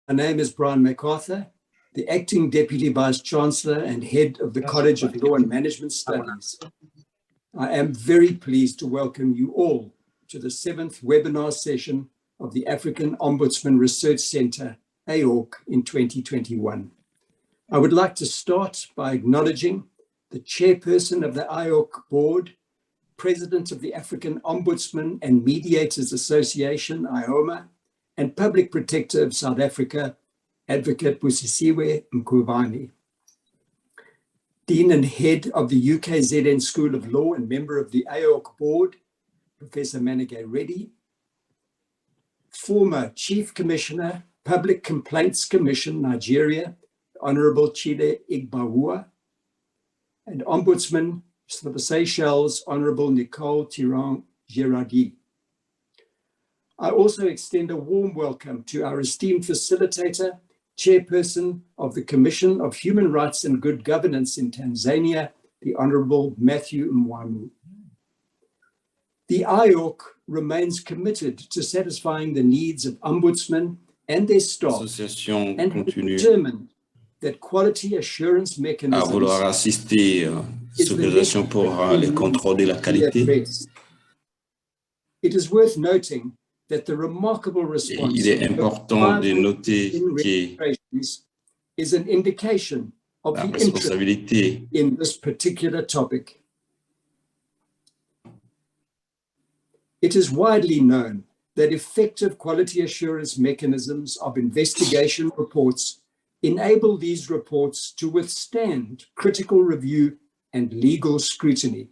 My name is Brian MacArthur, the Acting Deputy Vice Chancellor and Head of the College of Law and Management Studies. I am very pleased to welcome you all to the 7th webinar session of the African Ombudsman Research Centre, AORC, in 2021. I would like to start by acknowledging the Chairperson of the AORC Board, President of the African Ombudsman and Mediators Association, AOMA, and Public Protector of South Africa, Advocate Busisiwe Mkhwebane. Dean and Head of the UKZN School of Law and member of the AORC Board, Professor Manegay Reddy. Former Chief Commissioner, Public Complaints Commission, Nigeria, Honorable Chide Igbawua, and Ombudsman for the Seychelles, Honorable Nicole Tirant-Girardi. I also extend a warm welcome to our esteemed facilitator, Chairperson of the Commission of Human Rights and Good Governance in Tanzania, the Honorable Matthew Mwamu. The AORC remains committed to satisfying the needs of ombudsmen and their staff, and determined that quality assurance mechanisms vouloir assister cette organisation pour le contrôle de la qualité. It is worth noting that the remarkable response Il est important de noter que is an indication of the interest in this particular topic. It is widely known that effective quality assurance mechanisms of investigation reports enable these reports to withstand critical review and legal scrutiny.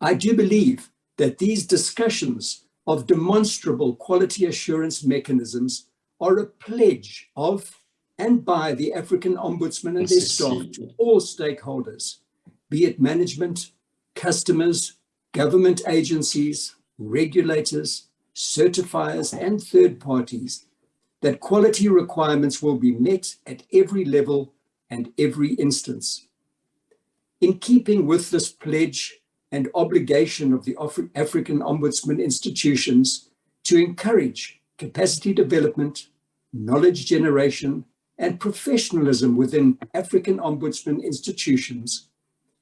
I do believe that these discussions of demonstrable quality assurance mechanisms are a pledge of and by the African Ombudsman and their staff to all stakeholders, be it management, customers, government agencies, regulators, certifiers, and third parties, that quality requirements will be met at every level and every instance. In keeping with this pledge and obligation of the African Ombudsman institutions to encourage capacity development, knowledge generation, and professionalism within African Ombudsman institutions,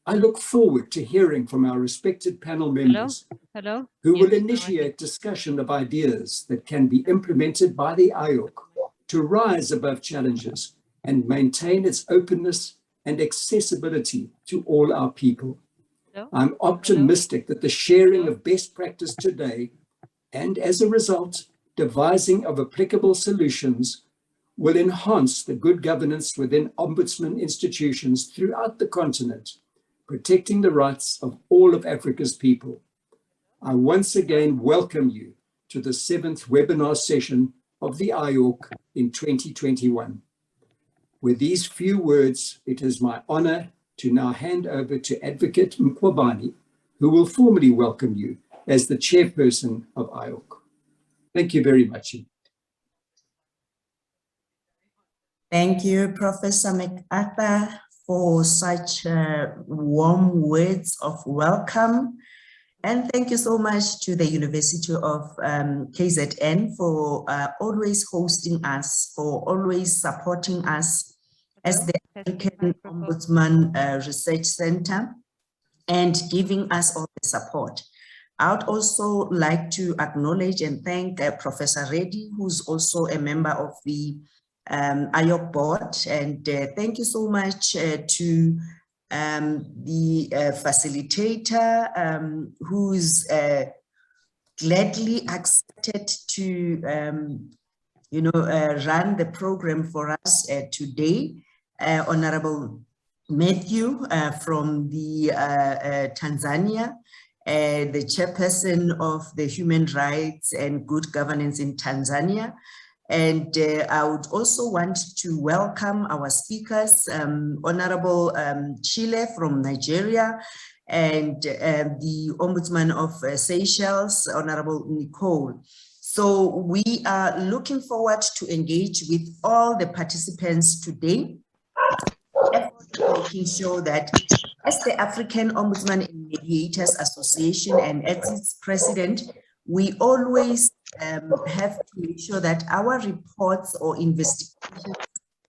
I look forward to hearing from our respected panel members who will initiate discussion of ideas that can be implemented by the AORC to rise above challenges and maintain its openness and accessibility to all our people. I'm optimistic that the sharing of best practice today, and as a result, devising of applicable solutions, will enhance the good governance within Ombudsman institutions throughout the continent, protecting the rights of all of Africa's people. I once again welcome you to the 7th webinar session of the AORC in 2021. With these few words, it is my honor to now hand over to Advocate Mkhwebane, who will formally welcome you as the chairperson of AORC. Thank you very much. Thank you, Professor MacArthur, for such warm words of welcome. And thank you so much to the University of KZN for always hosting us, for always supporting us as the African Ombudsman Research Center and giving us all the support. I would also like to acknowledge and thank Professor Reddy, who's also a member of the AORC board. And thank you so much to the facilitator who's gladly accepted to run the program for us today. Honorable Matthew from the Tanzania, the chairperson of the Human Rights and Good Governance in Tanzania. And I would also want to welcome our speakers, Honorable Chile from Nigeria, and the Ombudsman of Seychelles, Honorable Nicole. So we are looking forward to engage with all the participants today, making sure that as the African Ombudsman and Mediators Association and as its president, we always have to make sure that our reports or investigations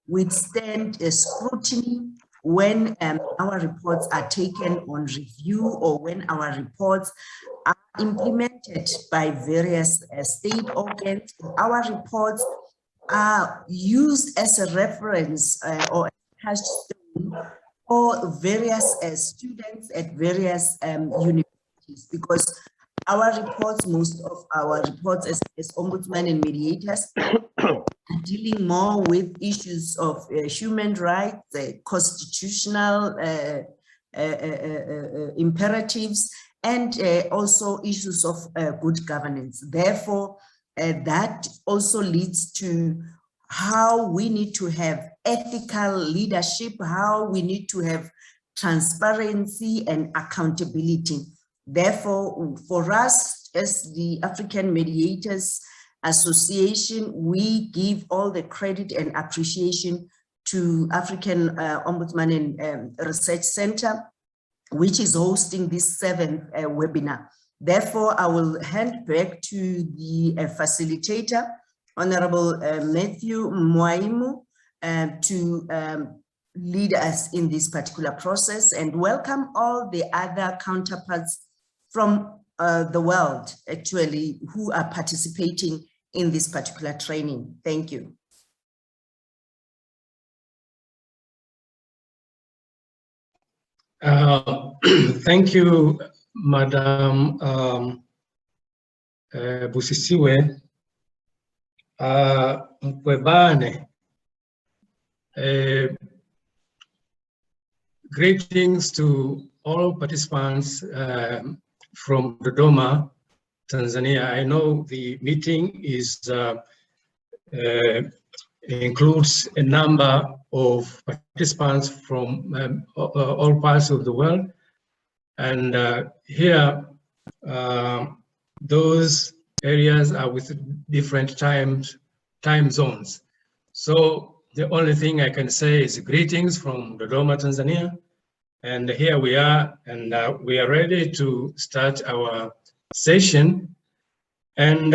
withstand a scrutiny when our reports are taken on review or when our reports are implemented by various state organs. Our reports are used as a reference or a touchstone for various students at various universities, because our reports, most of our reports as ombudsman and mediators, are dealing more with issues of human rights, constitutional imperatives, and also issues of good governance. Therefore, that also leads to how we need to have ethical leadership, how we need to have transparency and accountability. Therefore, for us as the African Mediators Association, we give all the credit and appreciation to African Ombudsman and Research Center, which is hosting this 7th webinar. Therefore, I will hand back to the facilitator, Honorable Matthew Mwaimu, to lead us in this particular process, and welcome all the other counterparts from the world, actually, who are participating in this particular training. Thank you. Thank you, Madam Busisiwe Mkwebane. Greetings to all participants from Dodoma, Tanzania. I know the meeting is includes a number of participants from all parts of the world, and here those areas are with different time zones. So the only thing I can say is greetings from Dodoma, Tanzania, and here we are, and we are ready to start our session. And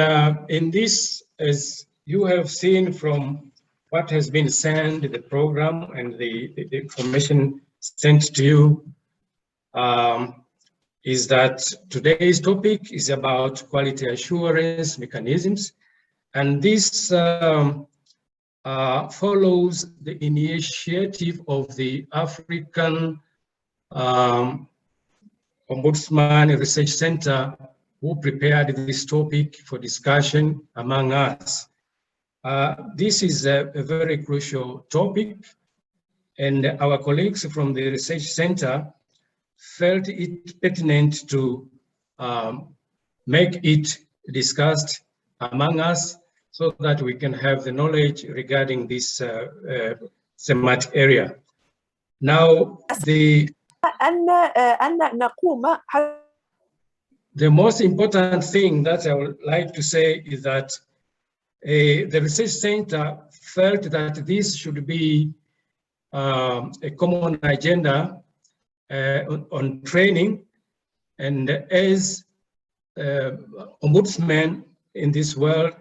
in this, as you have seen from what has been sent, the program and the information sent to you, is that today's topic is about quality assurance mechanisms. And this follows the initiative of the African Ombudsman Research Center, who prepared this topic for discussion among us. This is a very crucial topic, and our colleagues from the Research Center felt it pertinent to make it discussed among us so that we can have the knowledge regarding this thematic area. Now, the most important thing that I would like to say is that the Research Center felt that this should be a common agenda on training, and as ombudsmen in this world,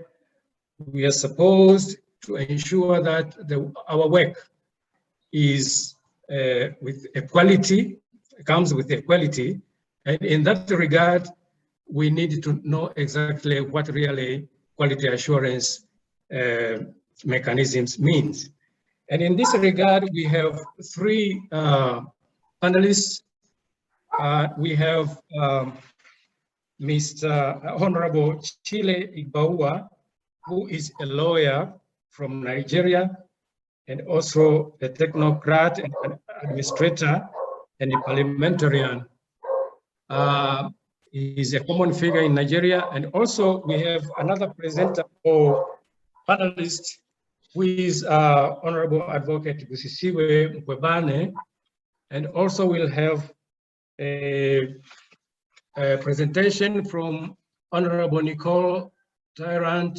we are supposed to ensure that our work is with equality, comes with equality, and in that regard, we need to know exactly what really quality assurance mechanisms means. And in this regard, we have three panelists. We have Mr. Honorable Chile Igbaua, who is a lawyer from Nigeria and also a technocrat and an administrator and a parliamentarian. He is a common figure in Nigeria. And also we have another presenter or panelist who is Honorable Advocate Busisiwe Mkwebane. And also we'll have a presentation from Honorable Nicole Tyrant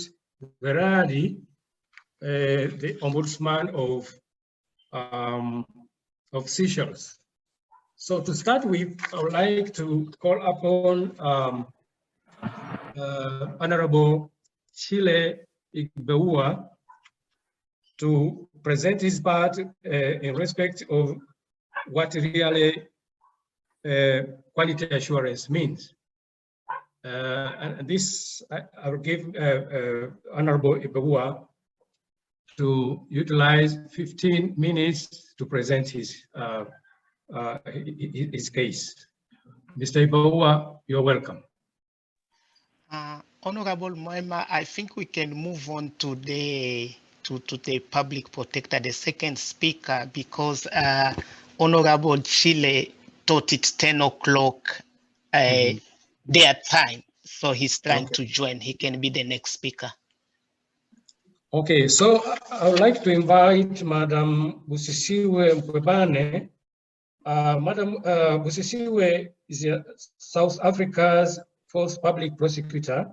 Veradi, the Ombudsman of Seychelles. So to start with, I would like to call upon Honorable Chile Igbeua to present his part in respect of what really quality assurance means. And this, I will give Honorable Igbeua to utilize 15 minutes to present his case. Mr. Igbeua, you're welcome. Honorable Moema, I think we can move on to the public protector, the second speaker, because Honorable Chile thought it's 10 o'clock their time, so he's trying to join. He can be the next speaker. Okay, so I would like to invite Madam Busisiwe Mkwebane. Madam Busisiwe is South Africa's first public prosecutor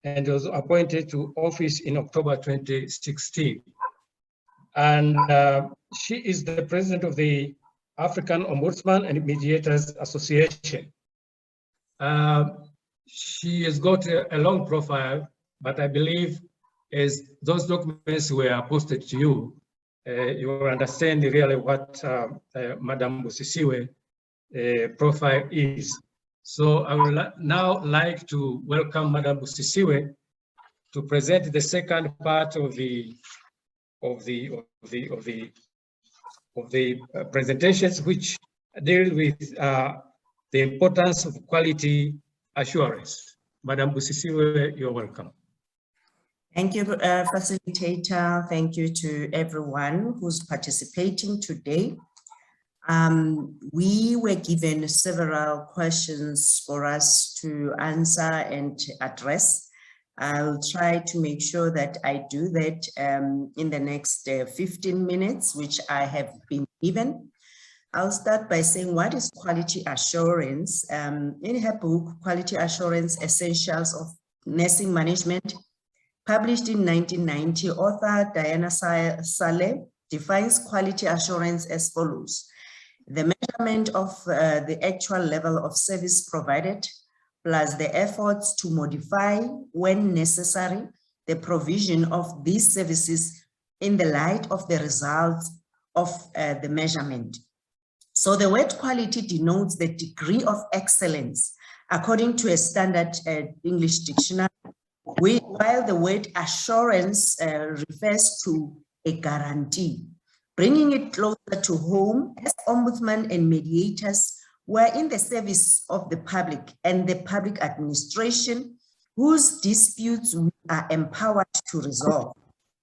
and was appointed to office in October 2016. And she is the president of the African Ombudsman and Mediators Association. She has got a long profile, but I believe as those documents were posted to you, you will understand really what Madam Busisiwe profile is. So I would now like to welcome Madam Busisiwe to present the second part of the presentations, which deal with the importance of quality assurance. Madam Busisiwe, you're welcome. Thank you, facilitator. Thank you to everyone who's participating today. We were given several questions for us to answer and address. I'll try to make sure that I do that in the next 15 minutes, which I have been given. I'll start by saying, what is quality assurance? In her book, Quality Assurance Essentials of Nursing Management, published in 1990, author Diana Saleh defines quality assurance as follows: the measurement of the actual level of service provided, plus the efforts to modify, when necessary, the provision of these services in the light of the results of the measurement. So the word quality denotes the degree of excellence according to a standard English dictionary, while the word assurance refers to a guarantee. Bringing it closer to home, as ombudsman and mediators were in the service of the public and the public administration, whose disputes we are empowered to resolve.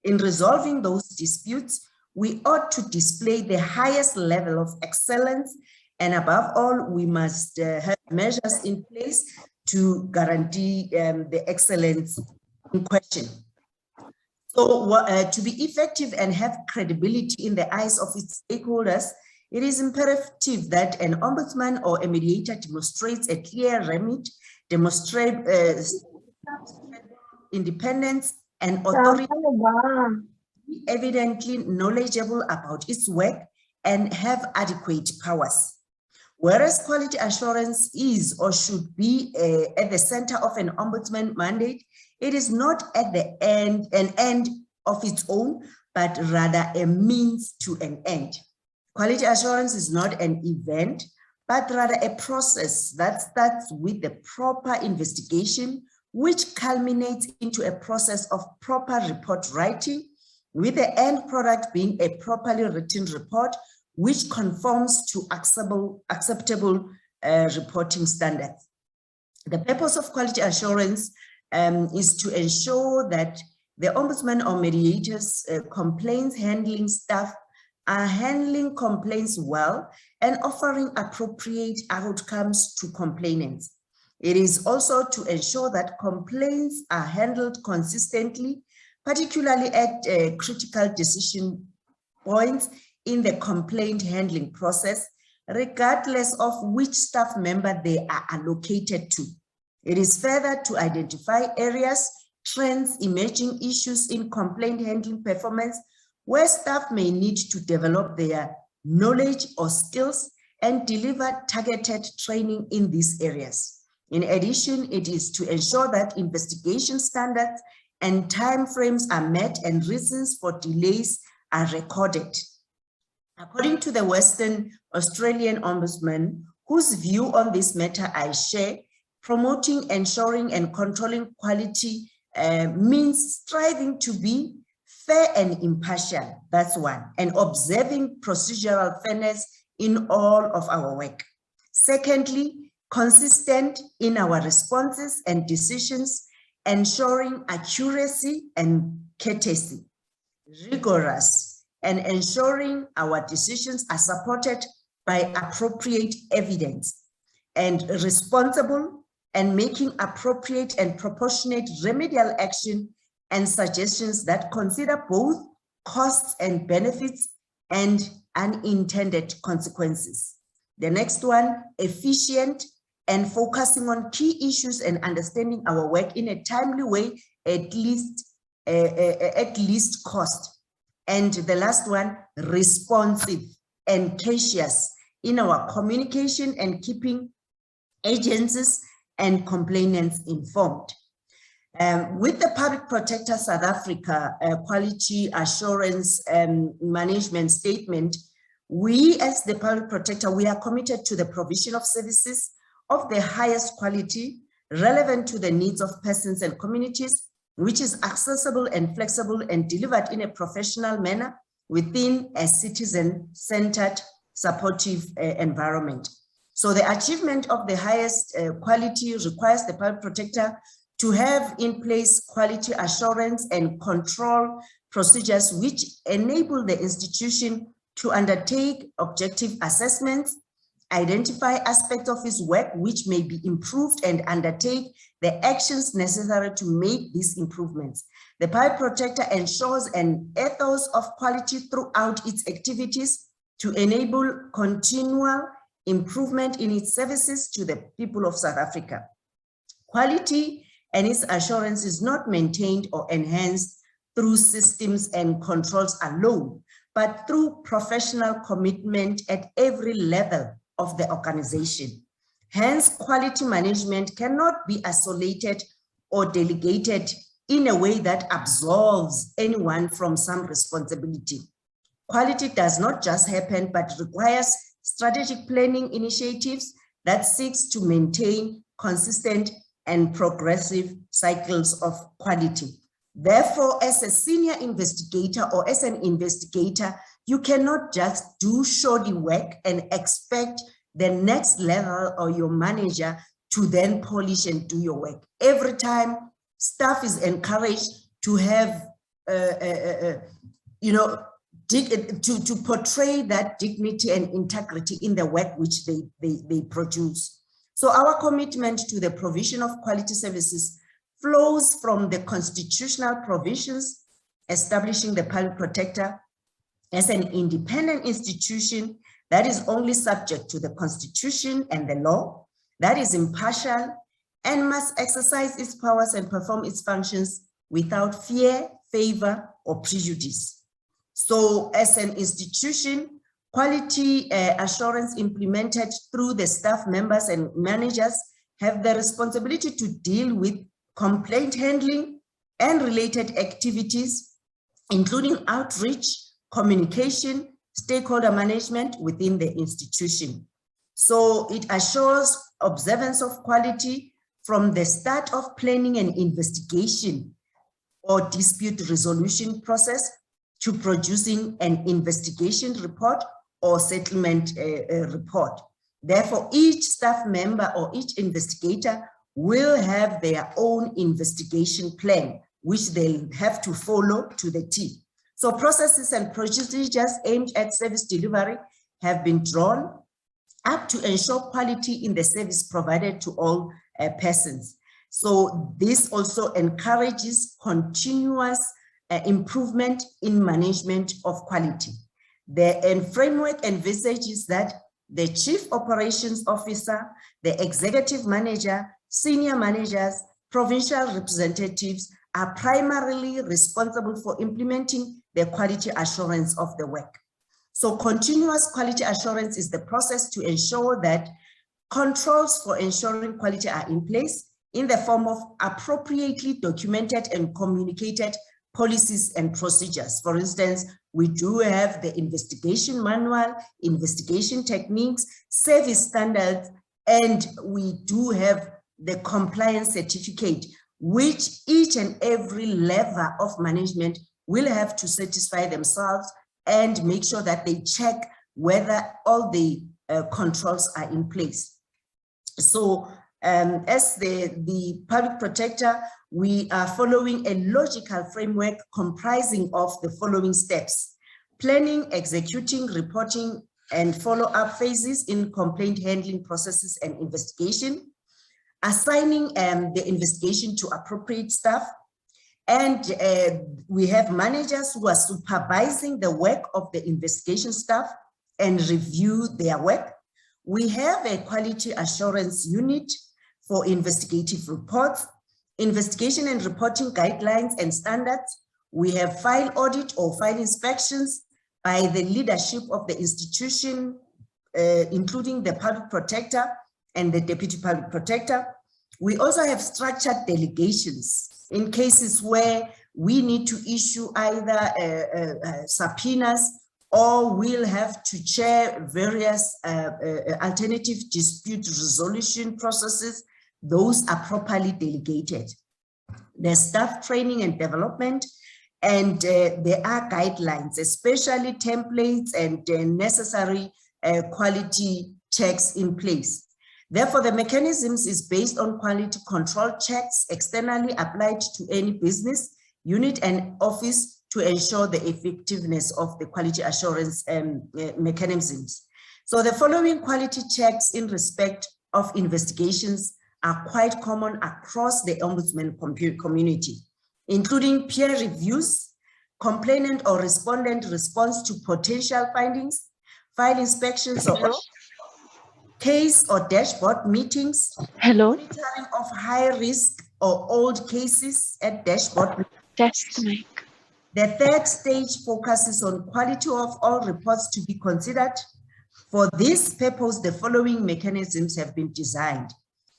In resolving those disputes, we ought to display the highest level of excellence, and above all, we must have measures in place to guarantee the excellence in question. So to be effective and have credibility in the eyes of its stakeholders, it is imperative that an ombudsman or a mediator demonstrates a clear remit, demonstrate independence and authority, evidently knowledgeable about its work, and have adequate powers. Whereas quality assurance is or should be at the center of an ombudsman mandate, it is not at the end, an end of its own, but rather a means to an end. Quality assurance is not an event, but rather a process that starts with the proper investigation, which culminates into a process of proper report writing, with the end product being a properly written report, which conforms to acceptable reporting standards. The purpose of quality assurance is to ensure that the ombudsman or mediators complaints handling staff are handling complaints well and offering appropriate outcomes to complainants. It is also to ensure that complaints are handled consistently, particularly at critical decision points in the complaint handling process, regardless of which staff member they are allocated to. It is further to identify areas, trends, emerging issues in complaint handling performance where staff may need to develop their knowledge or skills and deliver targeted training in these areas. In addition, it is to ensure that investigation standards and timeframes are met and reasons for delays are recorded. According to the Western Australian Ombudsman, whose view on this matter I share, promoting, ensuring, and controlling quality means striving to be fair and impartial, that's one, and observing procedural fairness in all of our work. Secondly, consistent in our responses and decisions, ensuring accuracy and courtesy, rigorous, and ensuring our decisions are supported by appropriate evidence, and responsible and making appropriate and proportionate remedial action and suggestions that consider both costs and benefits and unintended consequences. The next one, efficient and focusing on key issues and understanding our work in a timely way, at least cost. And the last one, responsive and cautious in our communication and keeping agencies and complainants informed. With the Public Protector South Africa Quality Assurance Management Statement, we as the Public Protector, we are committed to the provision of services of the highest quality, relevant to the needs of persons and communities, which is accessible and flexible and delivered in a professional manner within a citizen-centered, supportive environment. So the achievement of the highest quality requires the Public Protector to have in place quality assurance and control procedures which enable the institution to undertake objective assessments, identify aspects of his work which may be improved, and undertake the actions necessary to make these improvements. The Public Protector ensures an ethos of quality throughout its activities to enable continual improvement in its services to the people of South Africa. Quality and its assurance is not maintained or enhanced through systems and controls alone, but through professional commitment at every level of the organization. Hence, quality management cannot be isolated or delegated in a way that absolves anyone from some responsibility. Quality does not just happen, but requires strategic planning initiatives that seeks to maintain consistent and progressive cycles of quality. Therefore, as a senior investigator or as an investigator, you cannot just do shoddy work and expect the next level or your manager to then polish and do your work. Every time, staff is encouraged to have, to portray that dignity and integrity in the work which they produce. So our commitment to the provision of quality services flows from the constitutional provisions establishing the Public Protector as an independent institution that is only subject to the Constitution and the law, that is impartial, and must exercise its powers and perform its functions without fear, favor, or prejudice. So as an institution, quality assurance implemented through the staff members and managers have the responsibility to deal with complaint handling and related activities, including outreach, communication, stakeholder management within the institution. So it assures observance of quality from the start of planning and investigation or dispute resolution process to producing an investigation report or settlement report. Therefore, each staff member or each investigator will have their own investigation plan, which they'll have to follow to the T. So processes and procedures aimed at service delivery have been drawn up to ensure quality in the service provided to all persons. So this also encourages continuous improvement in management of quality. The framework envisages that the Chief Operations Officer, the Executive Manager, Senior Managers, Provincial Representatives are primarily responsible for implementing the quality assurance of the work. So continuous quality assurance is the process to ensure that Controls for ensuring quality are in place in the form of appropriately documented and communicated policies and procedures. For instance, we do have the investigation manual, investigation techniques, service standards, and we do have the compliance certificate, which each and every level of management will have to satisfy themselves and make sure that they check whether all the controls are in place. So as the public protector, we are following a logical framework comprising of the following steps: planning, executing, reporting, and follow-up phases in complaint handling processes and investigation, assigning the investigation to appropriate staff, and we have managers who are supervising the work of the investigation staff and review their work. We have a quality assurance unit for investigative reports, investigation and reporting guidelines and standards. We have file audit or file inspections by the leadership of the institution, including the public protector and the deputy public protector. We also have structured delegations in cases where we need to issue either subpoenas or we'll have to chair various alternative dispute resolution processes. Those are properly delegated. There's staff training and development, and there are guidelines, especially templates and necessary quality checks in place. Therefore, the mechanisms is based on quality control checks externally applied to any business, unit, and office to ensure the effectiveness of the quality assurance mechanisms. So the following quality checks in respect of investigations are quite common across the Ombudsman community, including peer reviews, complainant or respondent response to potential findings, file inspections or case or dashboard meetings, monitoring of high risk or old cases at dashboard. Test mic. The third stage focuses on quality of all reports to be considered. For this purpose, the following mechanisms have been designed.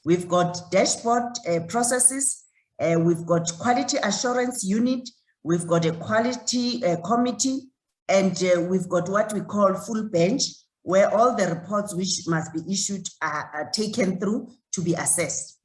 We've got dashboard processes, we've got quality assurance unit, we've got a quality committee, and we've got what we call full bench, where all the reports which must be issued are taken through to be assessed.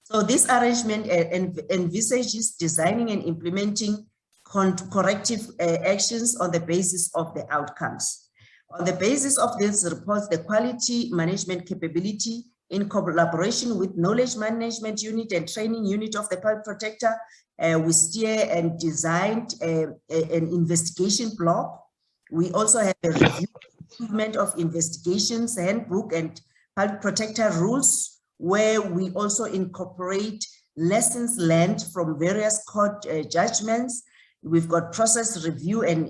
So this arrangement envisages designing and implementing corrective actions on the basis of the outcomes. On the basis of these reports, the quality management capability in collaboration with knowledge management unit and training unit of the public protector, we steer and designed an investigation block. We also have a review improvement of investigations handbook and public protector rules, where we also incorporate lessons learned from various court judgments. We've got process review and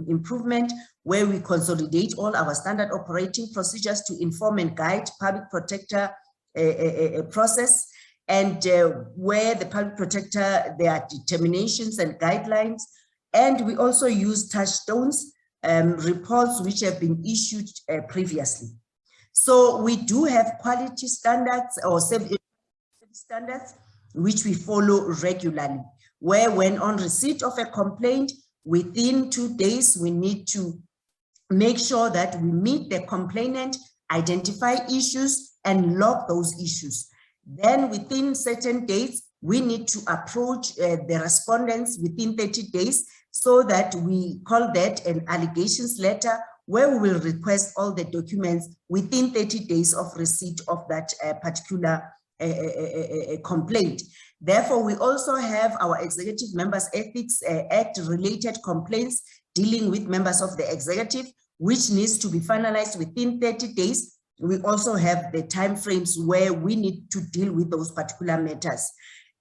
improvement, where we consolidate all our standard operating procedures to inform and guide public protector process, and where the public protector, there are determinations and guidelines. And we also use touchstones, reports which have been issued previously. So we do have quality standards or service standards, which we follow regularly, where when on receipt of a complaint, within 2 days, we need to make sure that we meet the complainant, identify issues, and log those issues. Then within certain dates, we need to approach the respondents within 30 days, so that we call that an allegations letter, where we will request all the documents within 30 days of receipt of that particular complaint. Therefore, we also have our Executive Members Ethics Act related complaints dealing with members of the executive, which needs to be finalized within 30 days. We also have the timeframes where we need to deal with those particular matters.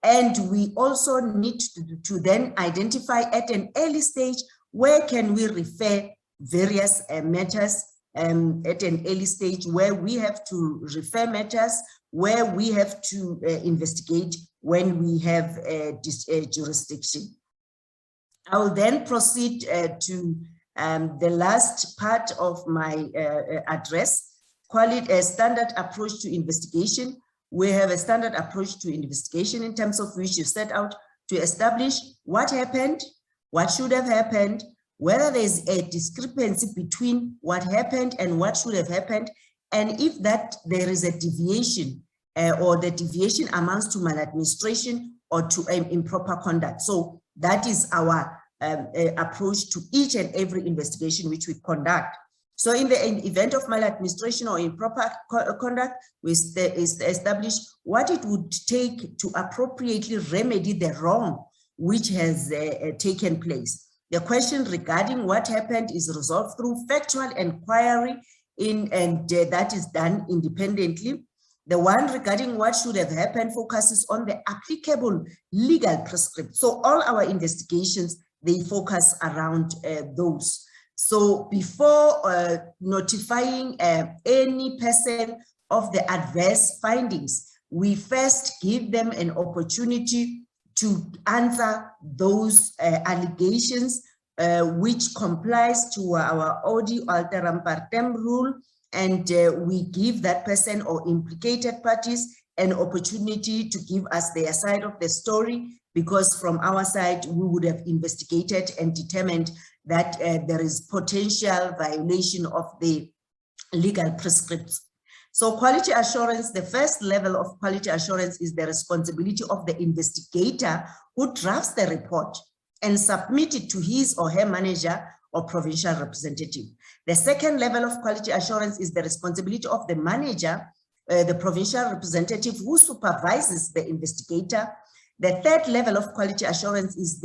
And we also need to then identify at an early stage, where can we refer various matters at an early stage, where we have to refer matters, where we have to investigate when we have jurisdiction. I will then proceed to the last part of my address a standard approach to investigation. We have a standard approach to investigation in terms of which you set out to establish what happened, what should have happened, whether there's a discrepancy between what happened and what should have happened, and if that there is a deviation or the deviation amounts to maladministration or to improper conduct. So that is our approach to each and every investigation which we conduct. So in the event of maladministration or improper conduct, we establish what it would take to appropriately remedy the wrong which has taken place. The question regarding what happened is resolved through factual inquiry and that is done independently. The one regarding what should have happened focuses on the applicable legal prescripts. So all our investigations, they focus around those. So before notifying any person of the adverse findings, we first give them an opportunity to answer those allegations which complies to our Odi Alteram Partem rule, and we give that person or implicated parties an opportunity to give us their side of the story, because from our side, we would have investigated and determined that there is potential violation of the legal prescripts. So quality assurance, the first level of quality assurance is the responsibility of the investigator who drafts the report and submit it to his or her manager or provincial representative. The second level of quality assurance is the responsibility of the manager, the provincial representative who supervises the investigator. The third level of quality assurance is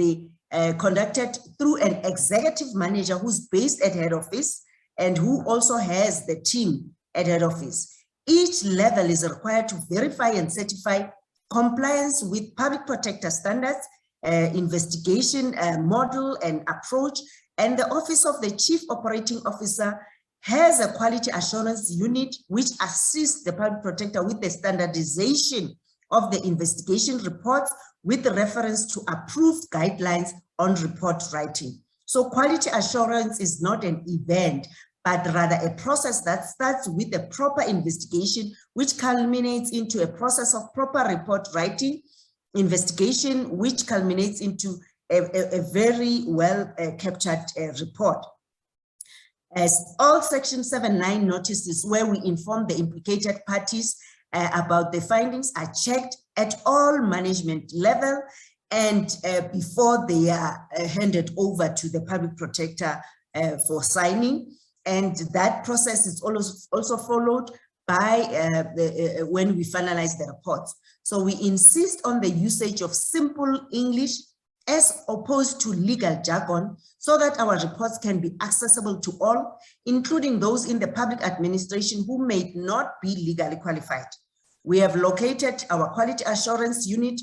conducted through an executive manager who's based at head office and who also has the team at head office. Each level is required to verify and certify compliance with public protector standards, investigation model and approach, and the Office of the Chief Operating Officer has a quality assurance unit which assists the public protector with the standardization of the investigation reports with reference to approved guidelines on report writing. So quality assurance is not an event, but rather a process that starts with a proper investigation, which culminates into a process of proper report writing, investigation, which culminates into a very well captured report. As all Section 7.9 notices where we inform the implicated parties about the findings are checked at all management level and before they are handed over to the public protector for signing. And that process is also followed by when we finalize the reports. So we insist on the usage of simple English as opposed to legal jargon, so that our reports can be accessible to all, including those in the public administration who may not be legally qualified. We have located our quality assurance unit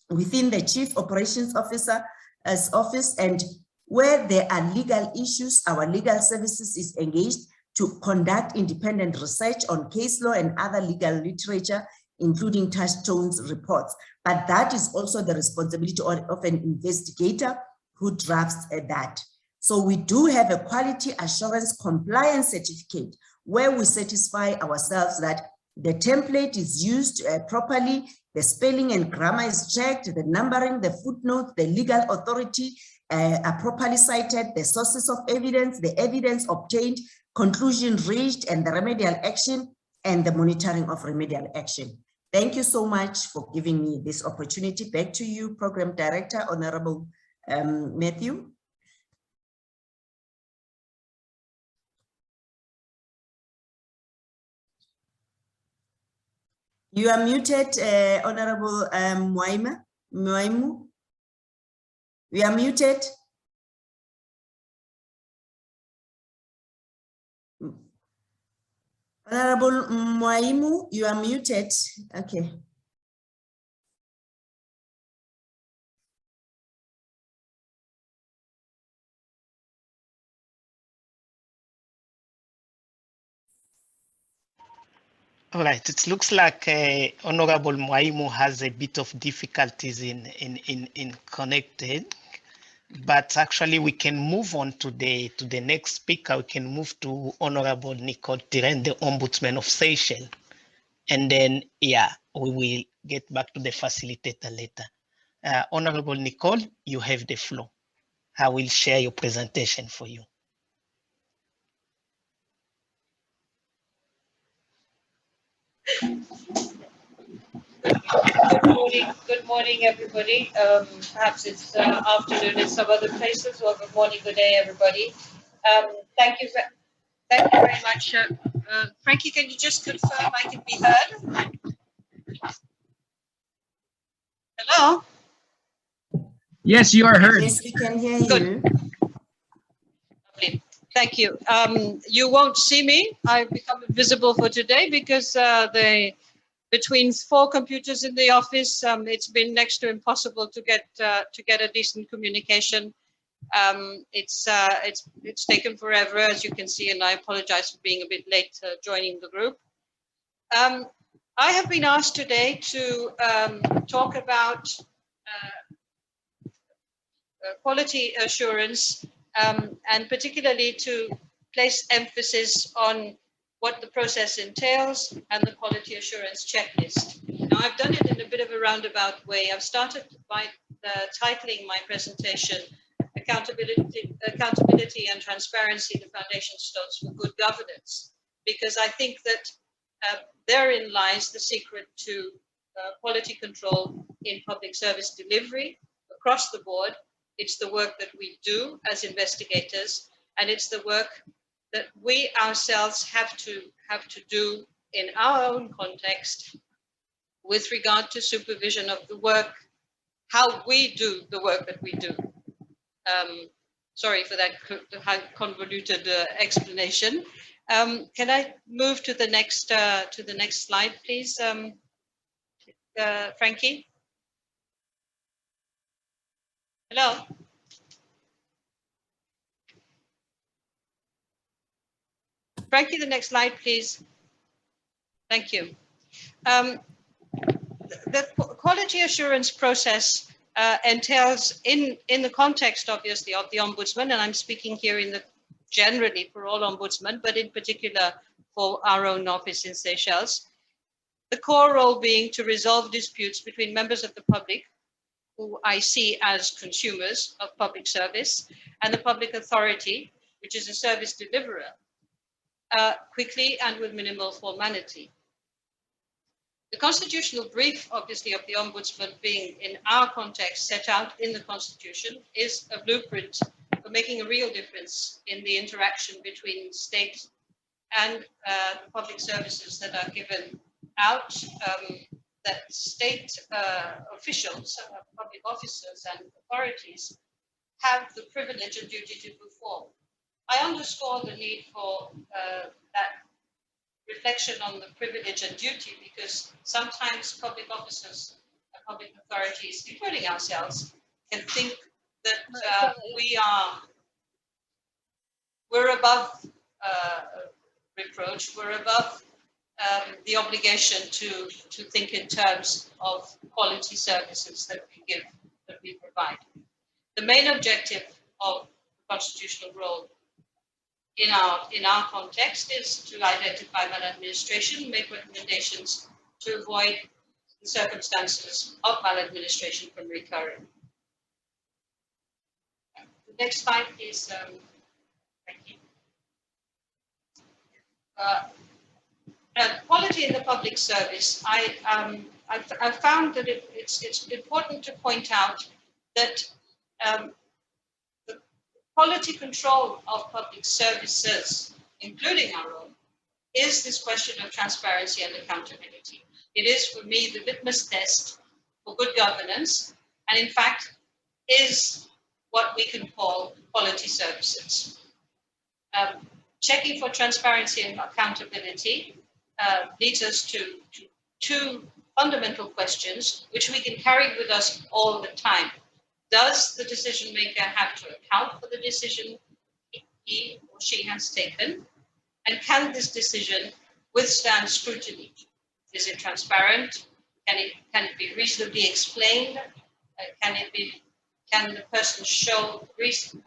within the Chief Operations Officer's office, and where there are legal issues, our legal services is engaged to conduct independent research on case law and other legal literature, including Touchstone's reports. But that is also the responsibility of an investigator who drafts that. So we do have a quality assurance compliance certificate where we satisfy ourselves that the template is used properly, the spelling and grammar is checked, the numbering, the footnotes, the legal authority are properly cited, the sources of evidence, the evidence obtained, conclusion reached, and the remedial action and the monitoring of remedial action. Thank you so much for giving me this opportunity. Back to you, Program Director, Honorable Matthew. You are muted, Honorable Mwaimu. You are muted. Honorable Mwaimu, you are muted. Okay. All right, it looks like Honorable Mwaimu has a bit of difficulties in connecting. but actually we can move on to the next speaker. We can move to Honorable Nicole Tiren, the Ombudsman of Seychelles. And then, yeah, we will get back to the facilitator later. Honorable Nicole, you have the floor. I will share your presentation for you. Good morning, everybody. Perhaps it's afternoon in some other places, or good morning, good day, everybody. Thank you very much. Frankie, can you just confirm I can be heard? Hello? Yes, you are heard. Yes, we can hear you. Lovely. Thank you. You won't see me. I've become invisible for today because between 4 computers in the office, it's been next to impossible to get a decent communication. It's taken forever, as you can see, and I apologize for being a bit late joining the group. I have been asked today to talk about quality assurance, and particularly to place emphasis on what the process entails and the quality assurance checklist. Now, I've done it in a bit of a roundabout way. I've started by titling my presentation Accountability and Transparency, the Foundation Stones for Good Governance, because I think that therein lies the secret to quality control in public service delivery across the board. It's the work that we do as investigators, and it's the work that we ourselves have to do in our own context with regard to supervision of the work, how we do the work that we do. Sorry for that convoluted explanation. Can I move to the next slide, please, Frankie? Hello. Frankie, the next slide, please. Thank you. The quality assurance process entails, in the context, obviously, of the Ombudsman, and I'm speaking here generally for all Ombudsmen, but in particular for our own office in Seychelles, the core role being to resolve disputes between members of the public, who I see as consumers of public service, and the public authority, which is a service deliverer, quickly and with minimal formality. The constitutional brief, obviously, of the Ombudsman being, in our context, set out in the Constitution, is a blueprint for making a real difference in the interaction between state and the public services that are given out, that state officials, public officers and authorities have the privilege and duty to perform. I underscore the need for that reflection on the privilege and duty, because sometimes public officers and public authorities, including ourselves, can think that we're above reproach, we're above the obligation to think in terms of quality services that we give, that we provide. The main objective of the constitutional role in our context is to identify maladministration, make recommendations to avoid the circumstances of maladministration from recurring. The next slide, please. Thank you. Quality in the public service. I found that it's important to point out that the quality control of public services, including our own, is this question of transparency and accountability. It is, for me, the litmus test for good governance, and in fact, is what we can call quality services. Checking for transparency and accountability leads us to two fundamental questions, which we can carry with us all the time. Does the decision maker have to account for the decision he or she has taken? And can this decision withstand scrutiny? Is it transparent? Can it be reasonably explained? can the person show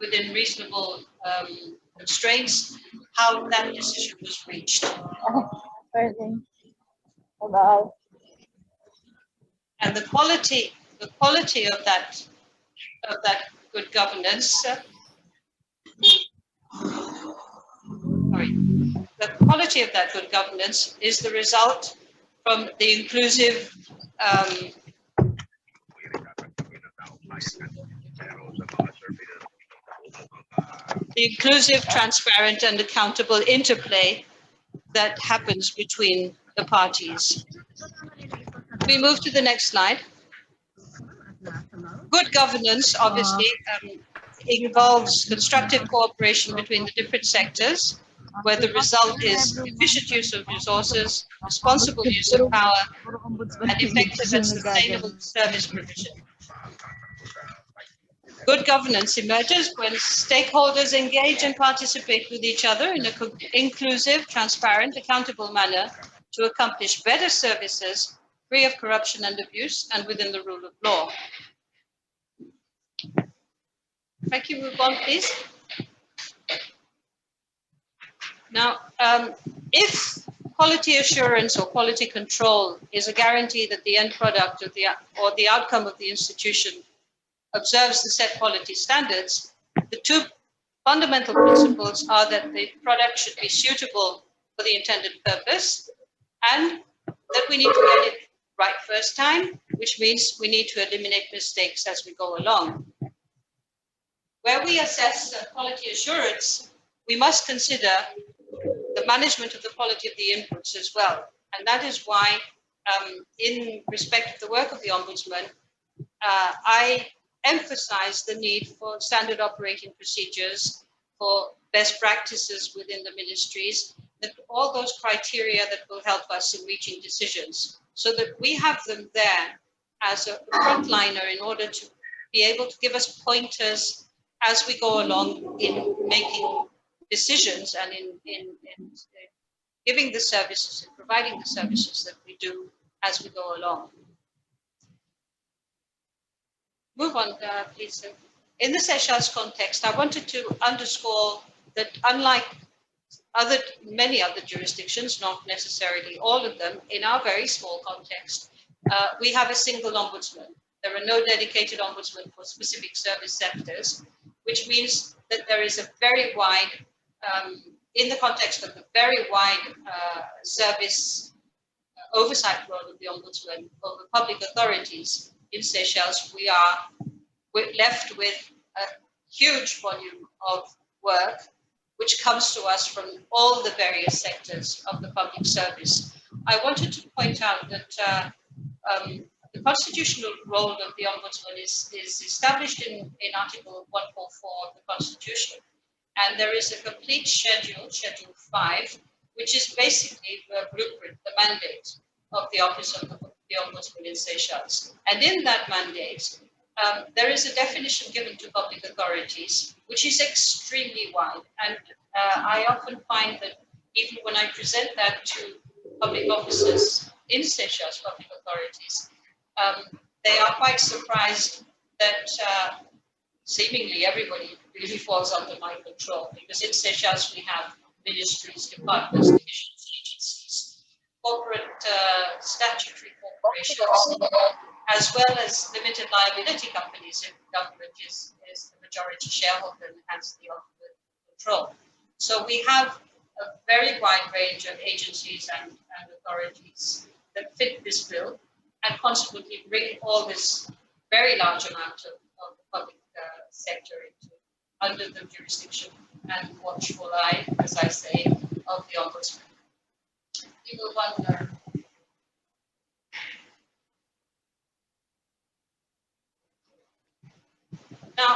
within reasonable constraints how that decision was reached. And the quality of that good governance. The quality of that good governance is the result from the inclusive transparent, and accountable interplay that happens between the parties. We move to the next slide. Good governance obviously involves constructive cooperation between the different sectors, where the result is efficient use of resources, responsible use of power, and effective and sustainable service provision. Good governance emerges when stakeholders engage and participate with each other in an inclusive, transparent, accountable manner to accomplish better services, free of corruption and abuse, and within the rule of law. Thank you. Move on, please. Now, if quality assurance or quality control is a guarantee that the end product of or the outcome of the institution observes the set quality standards, the two fundamental principles are that the product should be suitable for the intended purpose, and that we need to get it right first time, which means we need to eliminate mistakes as we go along. Where we assess quality assurance, we must consider the management of the quality of the inputs as well. And that is why, in respect of the work of the Ombudsman, I emphasize the need for standard operating procedures, for best practices within the ministries, that all those criteria that will help us in reaching decisions, so that we have them there as a frontliner in order to be able to give us pointers as we go along in making decisions and in giving the services and providing the services that we do as we go along. Move on, please. In the Seychelles context, I wanted to underscore that unlike many other jurisdictions, not necessarily all of them, in our very small context, we have a single ombudsman. There are no dedicated ombudsmen for specific service sectors, which means that there is a very wide, in the context of the very wide service oversight role of the ombudsman over public authorities in Seychelles, we're left with a huge volume of work which comes to us from all the various sectors of the public service. I wanted to point out that the constitutional role of the Ombudsman is established in Article 144 of the Constitution. And there is a complete schedule, Schedule 5, which is basically the blueprint, the mandate of the Office of the Ombudsman in Seychelles. And in that mandate, there is a definition given to public authorities, which is extremely wide. And I often find that even when I present that to public officers in Seychelles, public authorities, they are quite surprised that seemingly everybody really falls under my control, because in Seychelles we have ministries, departments, divisions, agencies, corporate statutory corporations, as well as limited liability companies if the government is the majority shareholder and has the ultimate control. So we have a very wide range of agencies and authorities that fit this bill, and consequently bring all this very large amount of the public sector under the jurisdiction and watchful eye, as I say, of the Ombudsman. We move on. Now,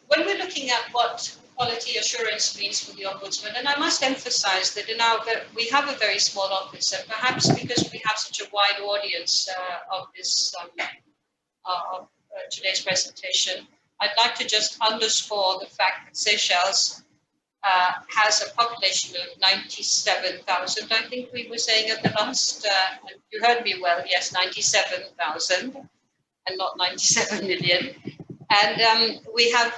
when we're looking at what quality assurance means for the Ombudsman, and I must emphasize that we have a very small office, and perhaps because we have such a wide audience of this of today's presentation, I'd like to just underscore the fact that Seychelles has a population of 97,000. I think we were saying at the last, you heard me well, yes, 97,000 and not 97 million. And we have,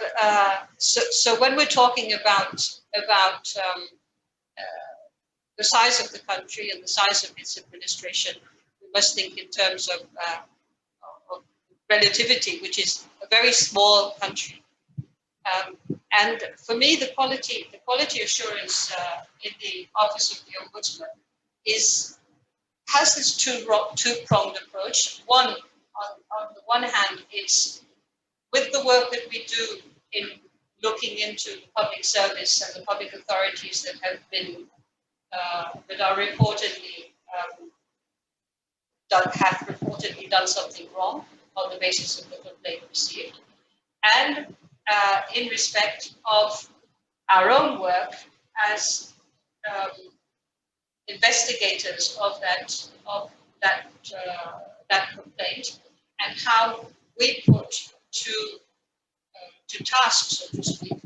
so when we're talking about the size of the country and the size of its administration, we must think in terms of relativity, which is a very small country. And for me, the quality assurance in the Office of the Ombudsman has this two-pronged approach. One, on the one hand, it's with the work that we do in looking into the public service and the public authorities that have been that are reportedly done something wrong on the basis of the complaint received, and in respect of our own work as investigators of that complaint, and how we put to task, so to speak,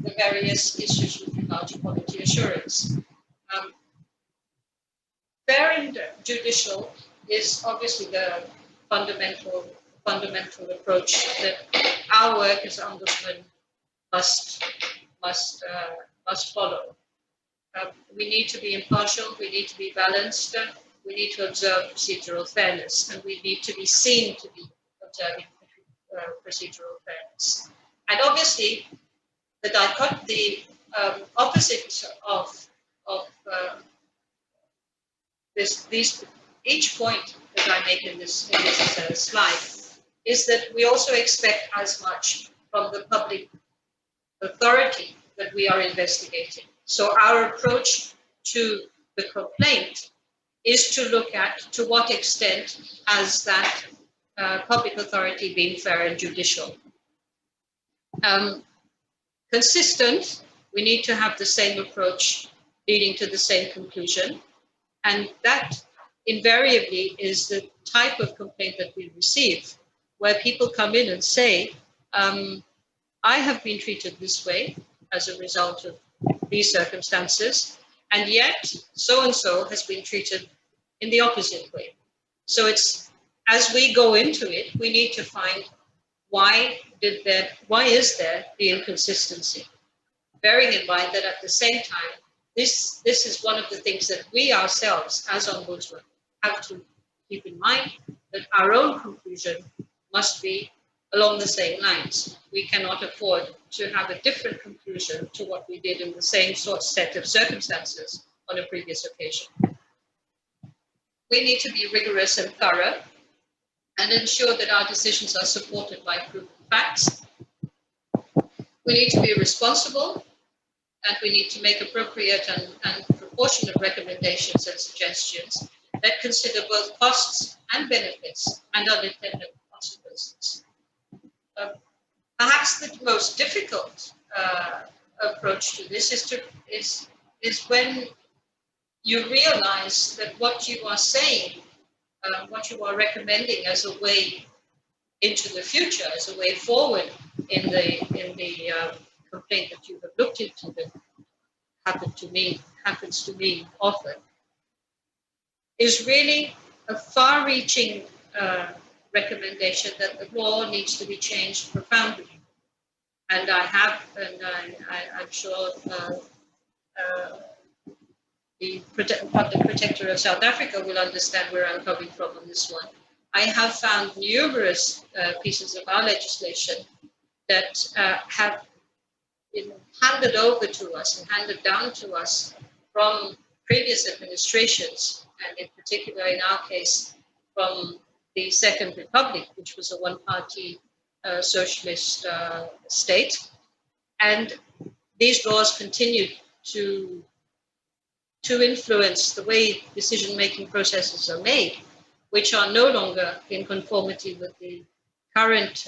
the various issues with regard to quality assurance. Fair and judicial is obviously the fundamental approach that our work as Ombudsman must follow. We need to be impartial, we need to be balanced, we need to observe procedural fairness, and we need to be seen to be observing procedural fairness. And obviously, the opposite of each point that I make in this slide is that we also expect as much from the public authority that we are investigating. So our approach to the complaint is to look at to what extent has that public authority been fair and judicial. Consistent, we need to have the same approach leading to the same conclusion. And that invariably is the type of complaint that we receive, where people come in and say, I have been treated this way as a result of these circumstances, and yet so-and-so has been treated in the opposite way. So it's, as we go into it, we need to find why is there the inconsistency? Bearing in mind that at the same time, this is one of the things that we ourselves as Ombudsman have to keep in mind, that our own conclusion must be along the same lines. We cannot afford to have a different conclusion to what we did in the same set of circumstances on a previous occasion. We need to be rigorous and thorough and ensure that our decisions are supported by proven facts. We need to be responsible, and we need to make appropriate and proportionate recommendations and suggestions that consider both costs and benefits and unintended consequences. Perhaps the most difficult approach to this is when you realize that what you are saying, what you are recommending as a way into the future, as a way forward in the complaint that you have looked into that happens to me often, is really a far-reaching recommendation that the law needs to be changed profoundly. And I'm sure the Public Protector of South Africa will understand where I'm coming from on this one. I have found numerous pieces of our legislation that have been handed over to us and handed down to us from previous administrations, and in particular, in our case, from the Second Republic, which was a one-party socialist state. And these laws continued to influence the way decision-making processes are made, which are no longer in conformity with the current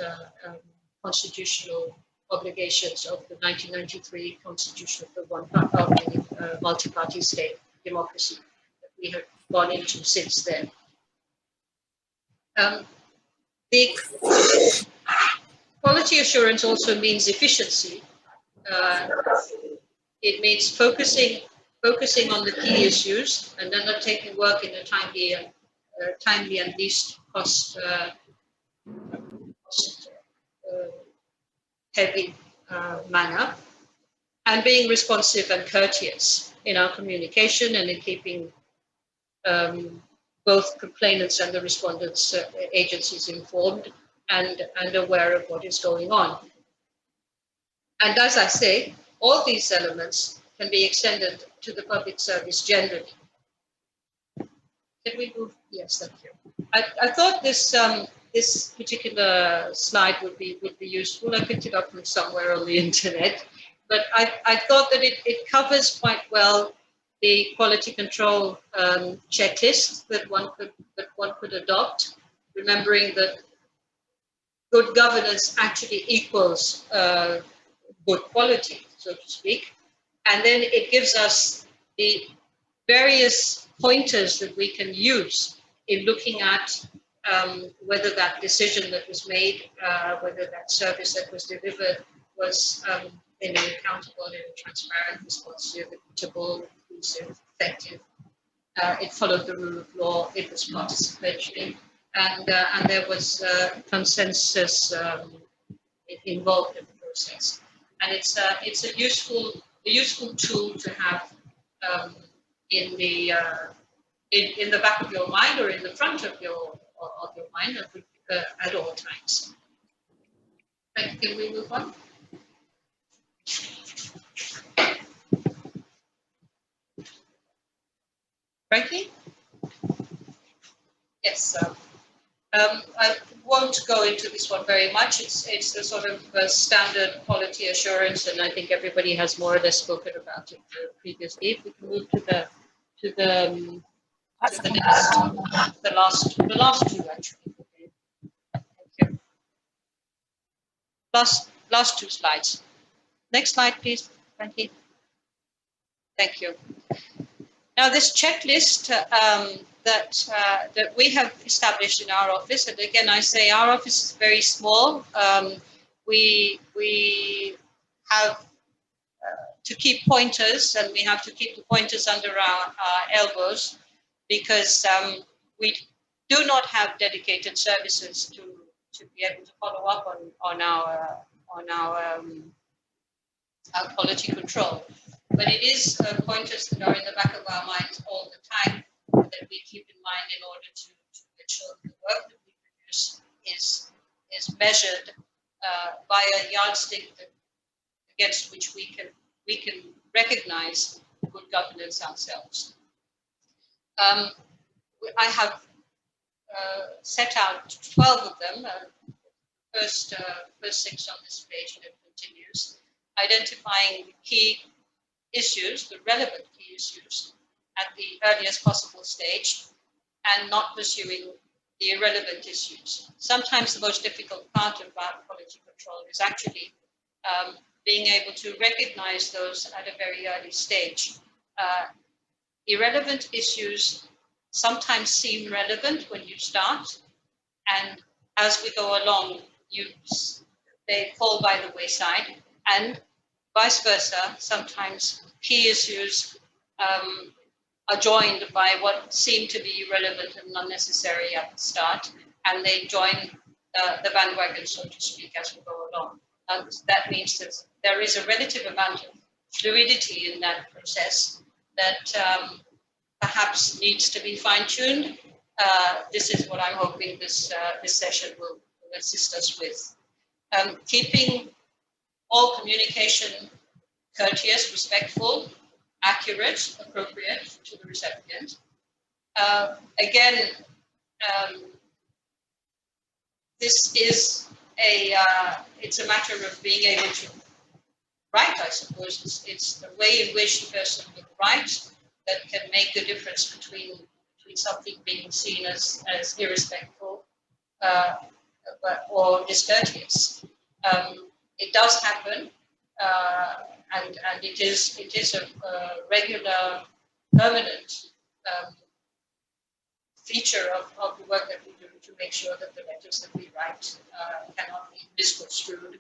constitutional obligations of the 1993 Constitution of the multi-party state democracy that we have gone into since then. The quality assurance also means efficiency. It means focusing on the key issues and undertaking work in a timely and least cost heavy manner, and being responsive and courteous in our communication and in keeping both complainants and the respondents' agencies informed and aware of what is going on. And as I say, all these elements can be extended to the public service generally. Can we move? Yes, thank you. I thought this this particular slide would be useful. I picked it up from somewhere on the internet, but I thought that it covers quite well the quality control checklist that one could adopt, remembering that good governance actually equals good quality, so to speak. And then it gives us the various pointers that we can use in looking at whether that decision that was made, whether that service that was delivered was in an accountable, in a transparent, responsive, equitable, inclusive, effective. It followed the rule of law, it was participatory, and there was consensus involved in the process. And it's a useful tool to have in the back of your mind or in the front of your mind at all times. Can we move on? Frankie? Yes. I won't go into this one very much. It's the sort of standard quality assurance, and I think everybody has more or less spoken about it previously. If we can move to the next, the last two actually. Thank you. Last two slides. Next slide, please, Frankie. Thank you. Now, this checklist that we have established in our office, and again, I say our office is very small. We have to keep pointers, and we have to keep the pointers under our elbows, because we do not have dedicated services to be able to follow up on our quality control. But it is pointers that are in the back of our minds all the time, that we keep in mind in order to ensure that the work that we produce is measured by a yardstick against which we can recognize good governance ourselves. I have set out 12 of them. First 6 on this page, and it continues, identifying the key issues, the relevant key issues, at the earliest possible stage, and not pursuing the irrelevant issues. Sometimes the most difficult part about quality control is actually being able to recognize those at a very early stage. Irrelevant issues sometimes seem relevant when you start, and as we go along, they fall by the wayside, and vice versa. Sometimes key issues are joined by what seem to be irrelevant and unnecessary at the start, and they join the bandwagon, so to speak, as we go along. And that means that there is a relative amount of fluidity in that process that perhaps needs to be fine-tuned. This is what I'm hoping this session will assist us with. Keeping all communication courteous, respectful, accurate, appropriate to the recipient. Again, this is it's a matter of being able to write, I suppose. It's the way in which the person will write that can make the difference between something being seen as irrespectful or discourteous. It does happen, and it is a regular, permanent feature of the work that we do to make sure that the letters that we write cannot be misconstrued,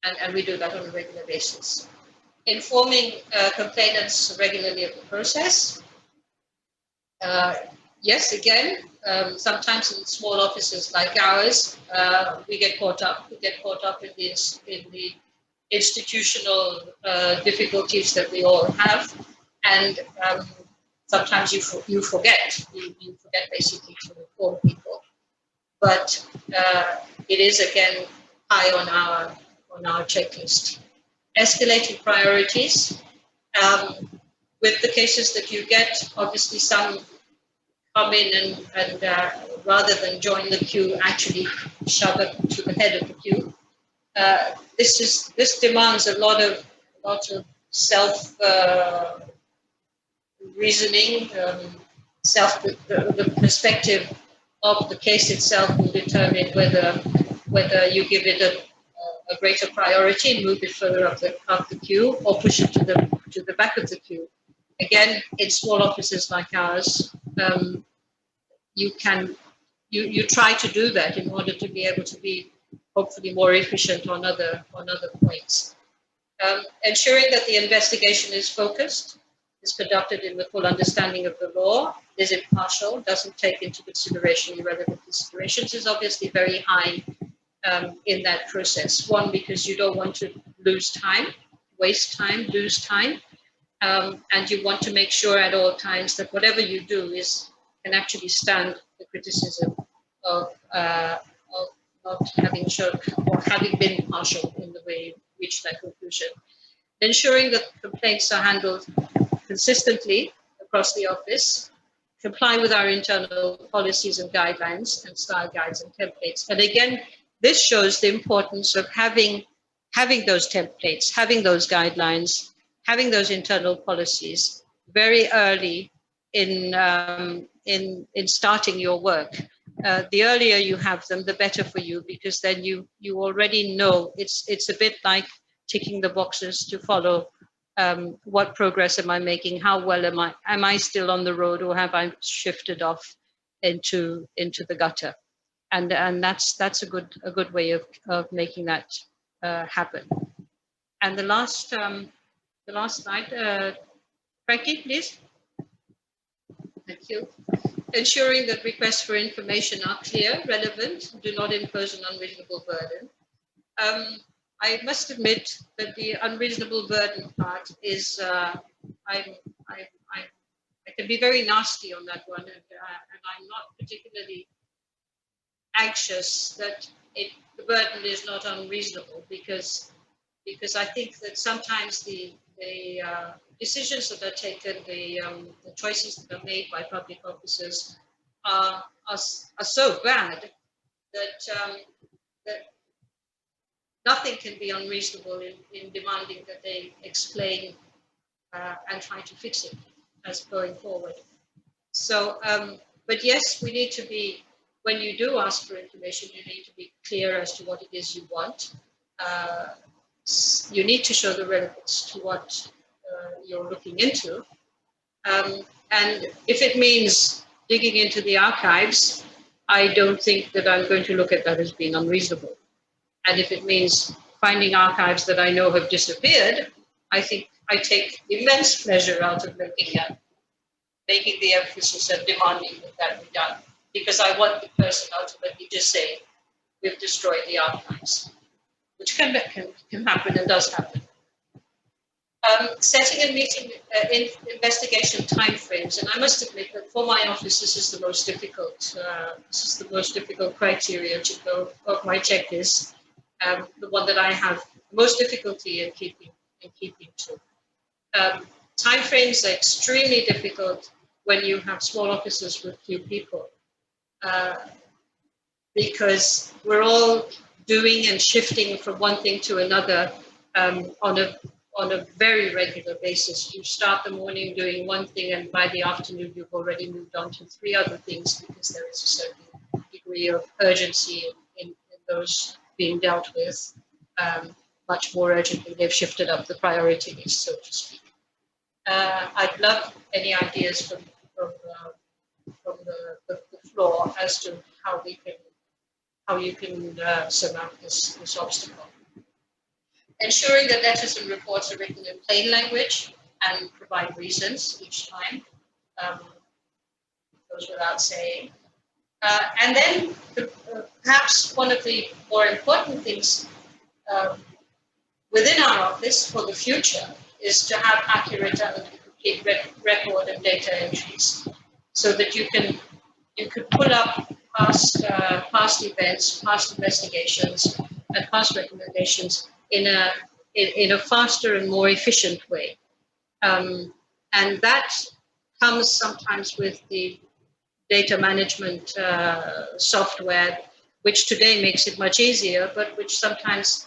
and we do that on a regular basis. Informing complainants regularly of the process. Yes, again, sometimes in small offices like ours, we get caught up. We get caught up in the institutional difficulties that we all have, and sometimes you forget. You forget basically to inform people. But it is again high on our checklist. Escalating priorities. With the cases that you get, obviously some come in and rather than join the queue, actually shove it to the head of the queue. This demands a lot of self reasoning, the perspective of the case itself will determine whether you give it a greater priority, move it further up the queue, or push it to the back of the queue. Again, in small offices like ours, you try to do that in order to be able to be hopefully more efficient on other points. Ensuring that the investigation is focused, is conducted in the full understanding of the law, is impartial, doesn't take into consideration irrelevant considerations, is obviously very high in that process. One, because you don't want to lose time, waste time, lose time, and you want to make sure at all times that whatever you do can actually stand the criticism of not having shown or having been partial in the way you reach that conclusion. Ensuring that complaints are handled consistently across the office, comply with our internal policies and guidelines and style guides and templates. And again, this shows the importance of having those templates, having those guidelines, having those internal policies very early in starting your work. The earlier you have them, the better for you, because then you already know. It's a bit like ticking the boxes to follow. What progress am I making? How well am I? Am I still on the road, or have I shifted off into the gutter? And that's a good way of making that happen. And the last slide, Frankie, please. Thank you. Ensuring that requests for information are clear, relevant, do not impose an unreasonable burden. I must admit that the unreasonable burden part is, I can be very nasty on that one, and I'm not particularly anxious that the burden is not unreasonable, because I think that sometimes the decisions that are taken, the choices that are made by public officers are so bad that nothing can be unreasonable in demanding that they explain and try to fix it as going forward. So, but yes, we need to be, when you do ask for information, you need to be clear as to what it is you want. You need to show the relevance to what you're looking into. And if it means digging into the archives, I don't think that I'm going to look at that as being unreasonable. And if it means finding archives that I know have disappeared, I think I take immense pleasure out of making the emphasis and demanding that be done, because I want the person ultimately to say, we've destroyed the archives, which can happen and does happen. Setting and meeting investigation timeframes, and I must admit that for my office, this is the most difficult. This is the most difficult criteria to go of my checklist. The one that I have most difficulty in keeping to. Timeframes are extremely difficult when you have small offices with few people, because we're all doing and shifting from one thing to another on a very regular basis. You start the morning doing one thing, and by the afternoon you've already moved on to 3 other things, because there is a certain degree of urgency in those being dealt with. Much more urgently, they've shifted up the priority list, so to speak. I'd love any ideas from the floor as to how you can surmount this obstacle. Ensuring that letters and reports are written in plain language and provide reasons each time. goes without saying. And then perhaps one of the more important things within our office for the future is to have accurate and complete record and data entries, so that you could pull up past events, past investigations, and past recommendations in a faster and more efficient way. And that comes sometimes with the data management software, which today makes it much easier, but which sometimes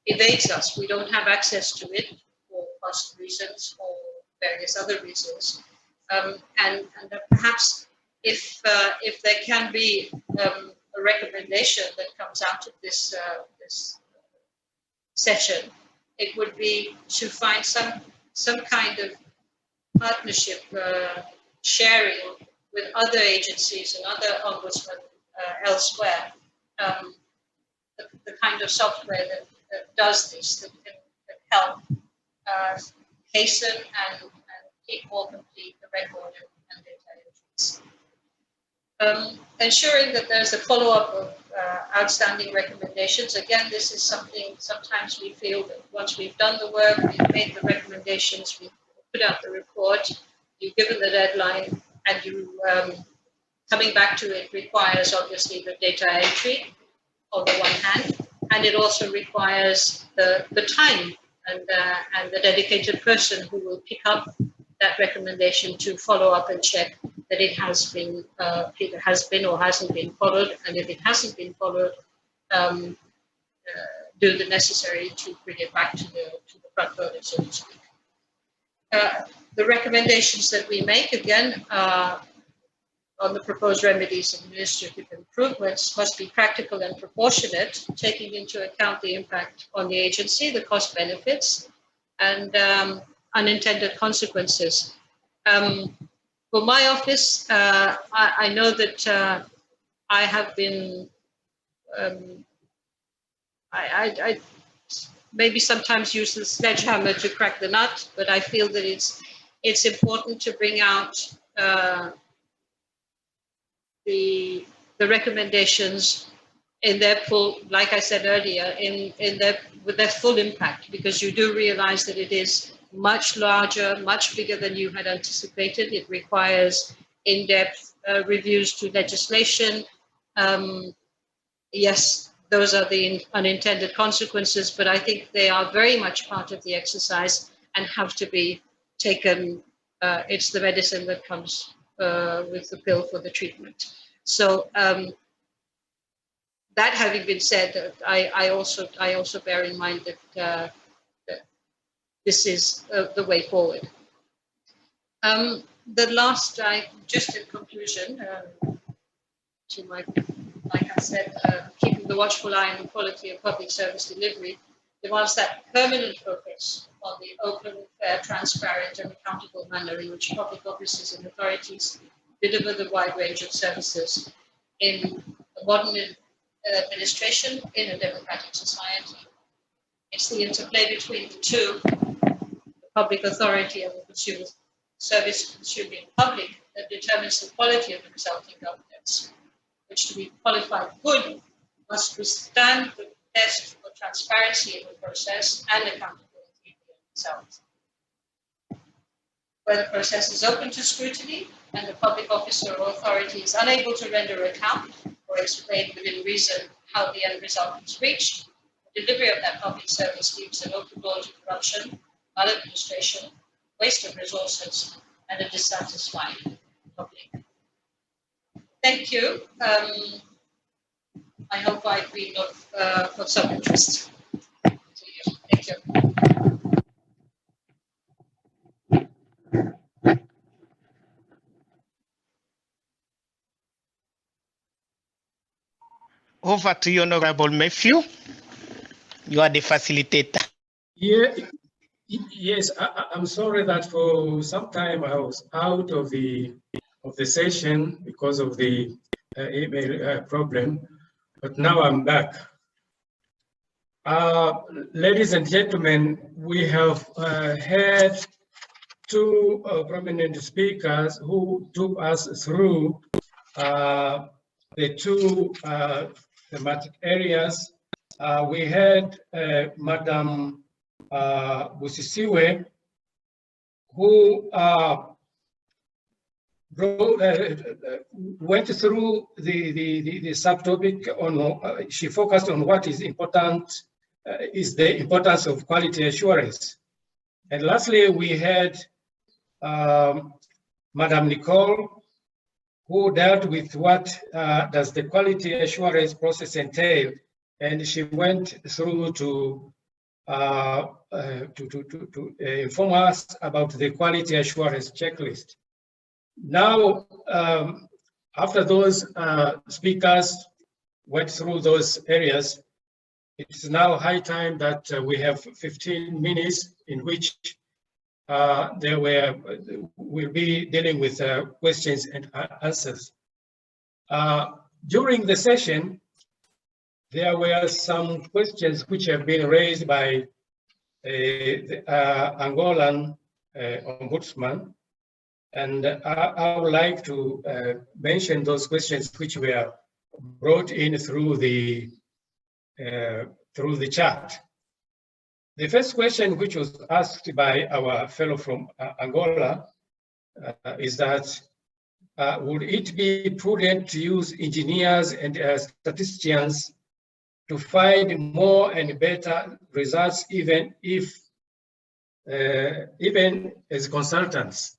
evades us. We don't have access to it for cost reasons or various other reasons. And perhaps if there can be a recommendation that comes out of this session, it would be to find some kind of partnership sharing with other agencies and other ombudsmen elsewhere, the kind of software that does this, that can help hasten and keep more complete the record and data entries. Ensuring that there's a follow-up of outstanding recommendations. Again, this is something sometimes we feel that once we've done the work, we've made the recommendations, we've put out the report, you've given the deadline, and you coming back to it requires obviously the data entry on the one hand, and it also requires the time and the dedicated person who will pick up that recommendation to follow up and check that it has been or hasn't been followed, and if it hasn't been followed, do the necessary to bring it back to the front burner, so to speak. The recommendations that we make, again, on the proposed remedies and administrative improvements must be practical and proportionate, taking into account the impact on the agency, the cost benefits, and unintended consequences. For my office, I know that I have been, I maybe sometimes use the sledgehammer to crack the nut, but I feel that it's important to bring out the recommendations in their full, like I said earlier, with their full impact, because you do realize that it is much larger, much bigger than you had anticipated. It requires in-depth reviews to legislation. Yes, those are the unintended consequences, but I think they are very much part of the exercise and have to be taken. It's the medicine that comes with the pill for the treatment. So that having been said, I also bear in mind that this is the way forward. The last, just in conclusion, to my, like I said, keeping the watchful eye on the quality of public service delivery demands that permanent focus on the open, fair, transparent, and accountable manner in which public officers and authorities deliver the wide range of services in a modern administration in a democratic society. It's the interplay between the two, the public authority and the consumer service consuming public, that determines the quality of the resulting governance, which to be qualified good must withstand the test for transparency in the process and accountability in the results. Where the process is open to scrutiny and the public officer or authority is unable to render account or explain within reason how the end result is reached, the delivery of that public service leaves an open door to corruption, maladministration, waste of resources, and a dissatisfied public. Thank you. I hope I've been of some interest to you. Thank you. Over to you, Honorable Matthew. You are the facilitator. Yeah, yes, I'm sorry that for some time I was out of the session because of the email problem, but now I'm back. Ladies and gentlemen, we have heard two prominent speakers who took us through the two thematic areas. We had Madam Busisiwe, who went through the subtopic on, she focused on what is important, is the importance of quality assurance. And lastly, we had Madam Nicole, who dealt with what does the quality assurance process entail, and she went through to inform us about the quality assurance checklist. Now, after those speakers went through those areas, it's now high time that we have 15 minutes in which we'll be dealing with questions and answers. During the session, there were some questions which have been raised by the Angolan Ombudsman, and I would like to mention those questions which were brought in through the chat. The first question, which was asked by our fellow from Angola, is that would it be prudent to use engineers and statisticians to find more and better results, even as consultants?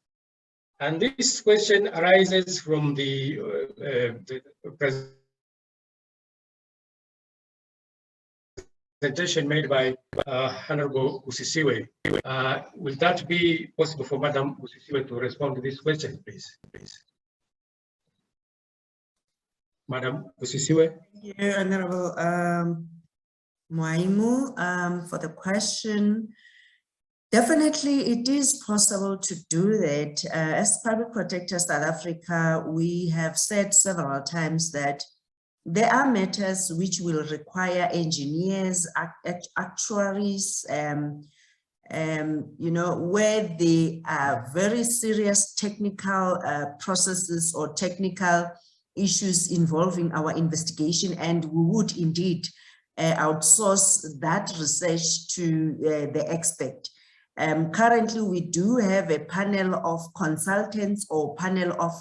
And this question arises from the presentation made by Honorable Busisiwe. Will that be possible for Madam Busisiwe to respond to this question, please? Madam Busisiwe. Thank you, Honorable Mwaimu, for the question. Definitely, it is possible to do that. As Public Protector South Africa, we have said several times that there are matters which will require engineers, actuaries, where there are very serious technical processes or technical issues involving our investigation, and we would indeed outsource that research to the expert. Currently, we do have a panel of consultants or panel of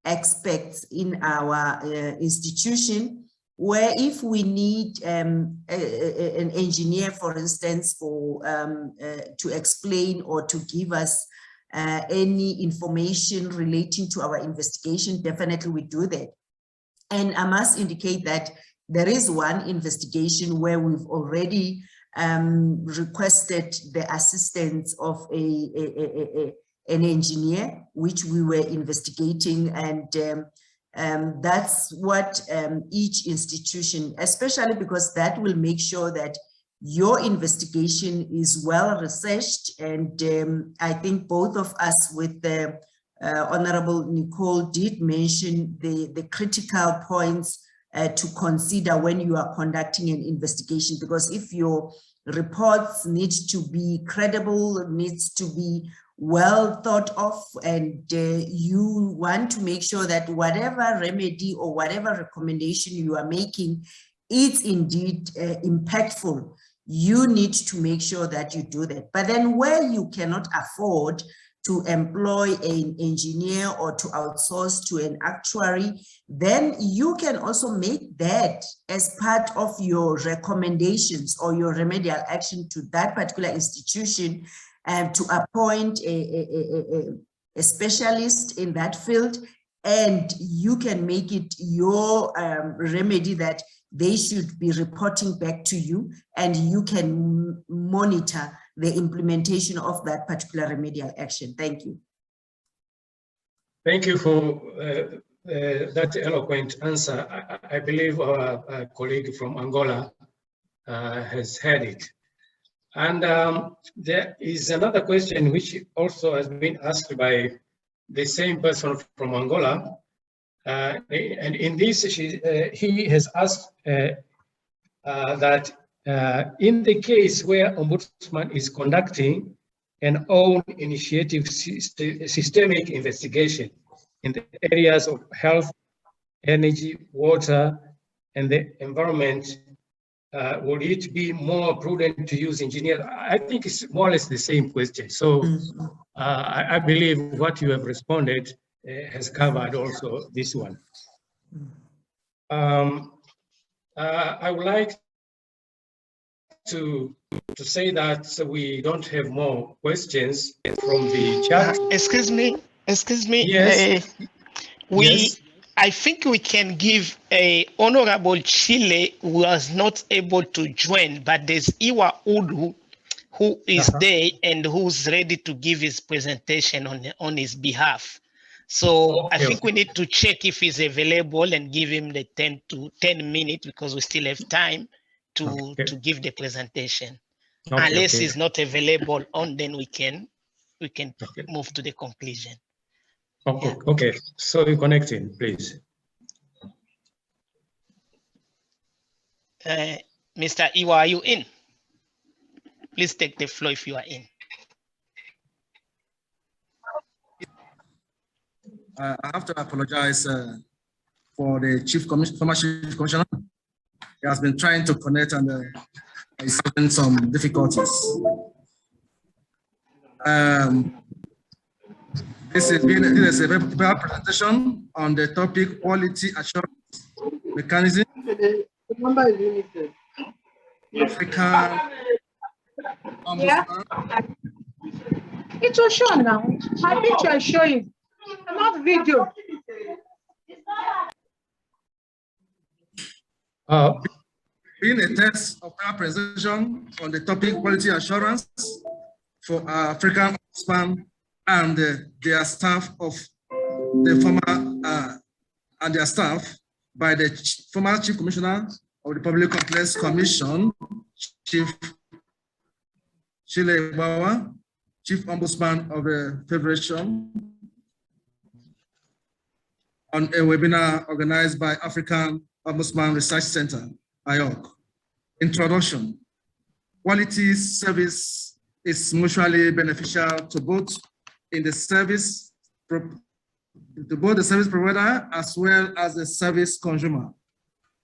experts in our institution, where if we need an engineer, for instance, to explain or to give us any information relating to our investigation, definitely we do that. And I must indicate that there is one investigation where we've already requested the assistance of an engineer, which we were investigating, and that's what each institution, especially because that will make sure that your investigation is well researched. And I think both of us with the Honorable Nicole did mention the critical points to consider when you are conducting an investigation, because if your reports need to be credible, needs to be well thought of, and you want to make sure that whatever remedy or whatever recommendation you are making is indeed impactful, you need to make sure that you do that. But then where you cannot afford to employ an engineer or to outsource to an actuary, then you can also make that as part of your recommendations or your remedial action to that particular institution, and to appoint a specialist in that field, and you can make it your remedy that they should be reporting back to you, and you can monitor the implementation of that particular remedial action. Thank you. Thank you for that eloquent answer. I believe our colleague from Angola has heard it. And there is another question which also has been asked by the same person from Angola. And in this, he has asked that in the case where Ombudsman is conducting an own initiative systemic investigation in the areas of health, energy, water, and the environment? Would it be more prudent to use engineers? I think it's more or less the same question. So I believe what you have responded has covered also this one. I would like to say that we don't have more questions from the chat. Excuse me. Yes. Yes. I think we can give a Honorable Chile who was not able to join, but there's Iwa Udu who is there and who's ready to give his presentation on his behalf. So I think we need to check if he's available and give him the 10 minutes because we still have time to give the presentation. Unless he's not available then we can move to the conclusion. Okay. So you connect in, please. Mr. Iwa, are you in? Please take the floor if you are in. I have to apologize for the former chief commissioner. He has been trying to connect and is having some difficulties. This is a paper presentation on the topic quality assurance mechanism. African Ombudsman. It will show now. My picture is showing, not video. Being a test of our presentation on the topic quality assurance for African Ombudsman and their staff of the former and their staff by the former Chief Commissioner of the Public Complaints Commission, Chief Chile Bawa, Chief Ombudsman of the Federation, on a webinar organized by African Ombudsman Research Center, AORC. Introduction. Quality service is mutually beneficial to both the service provider as well as the service consumer.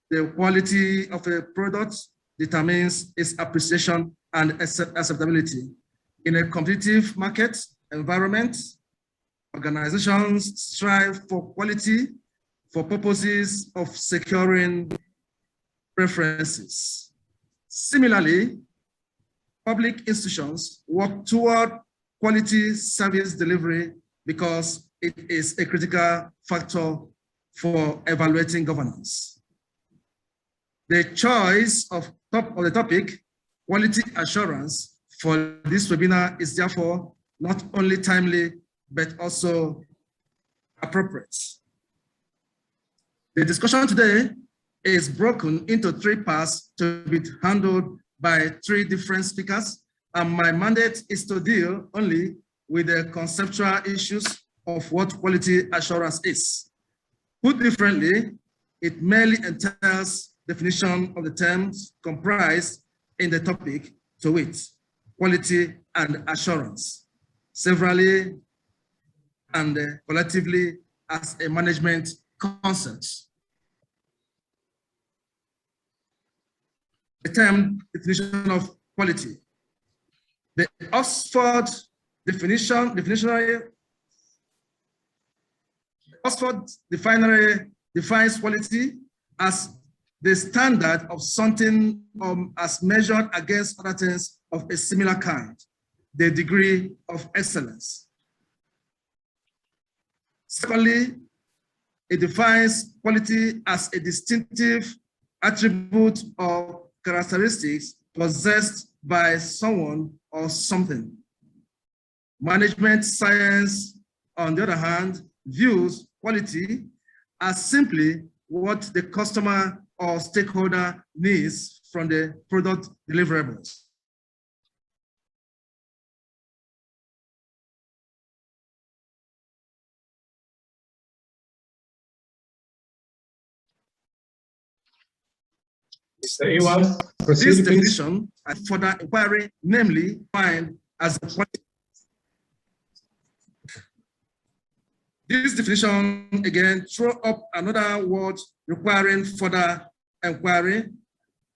The quality of a product determines its appreciation and acceptability. In a competitive market environment, organizations strive for quality for purposes of securing preferences. Similarly, public institutions work toward quality service delivery because it is a critical factor for evaluating governance. The choice of the topic, quality assurance, for this webinar is therefore not only timely, but also appropriate. The discussion today is broken into 3 parts to be handled by 3 different speakers, and my mandate is to deal only with the conceptual issues of what quality assurance is. Put differently, it merely entails definition of the terms comprised in the topic, to wit, quality and assurance, severally and collectively as a management concept. The term definition of quality. The Oxford Dictionary defines quality as the standard of something as measured against other things of a similar kind, the degree of excellence. Secondly, it defines quality as a distinctive attribute or characteristics possessed by someone or something. Management science, on the other hand, views quality as simply what the customer or stakeholder needs from the product deliverables. This definition and further inquiry, namely, defined as the quality This definition again throw up another word requiring further inquiry,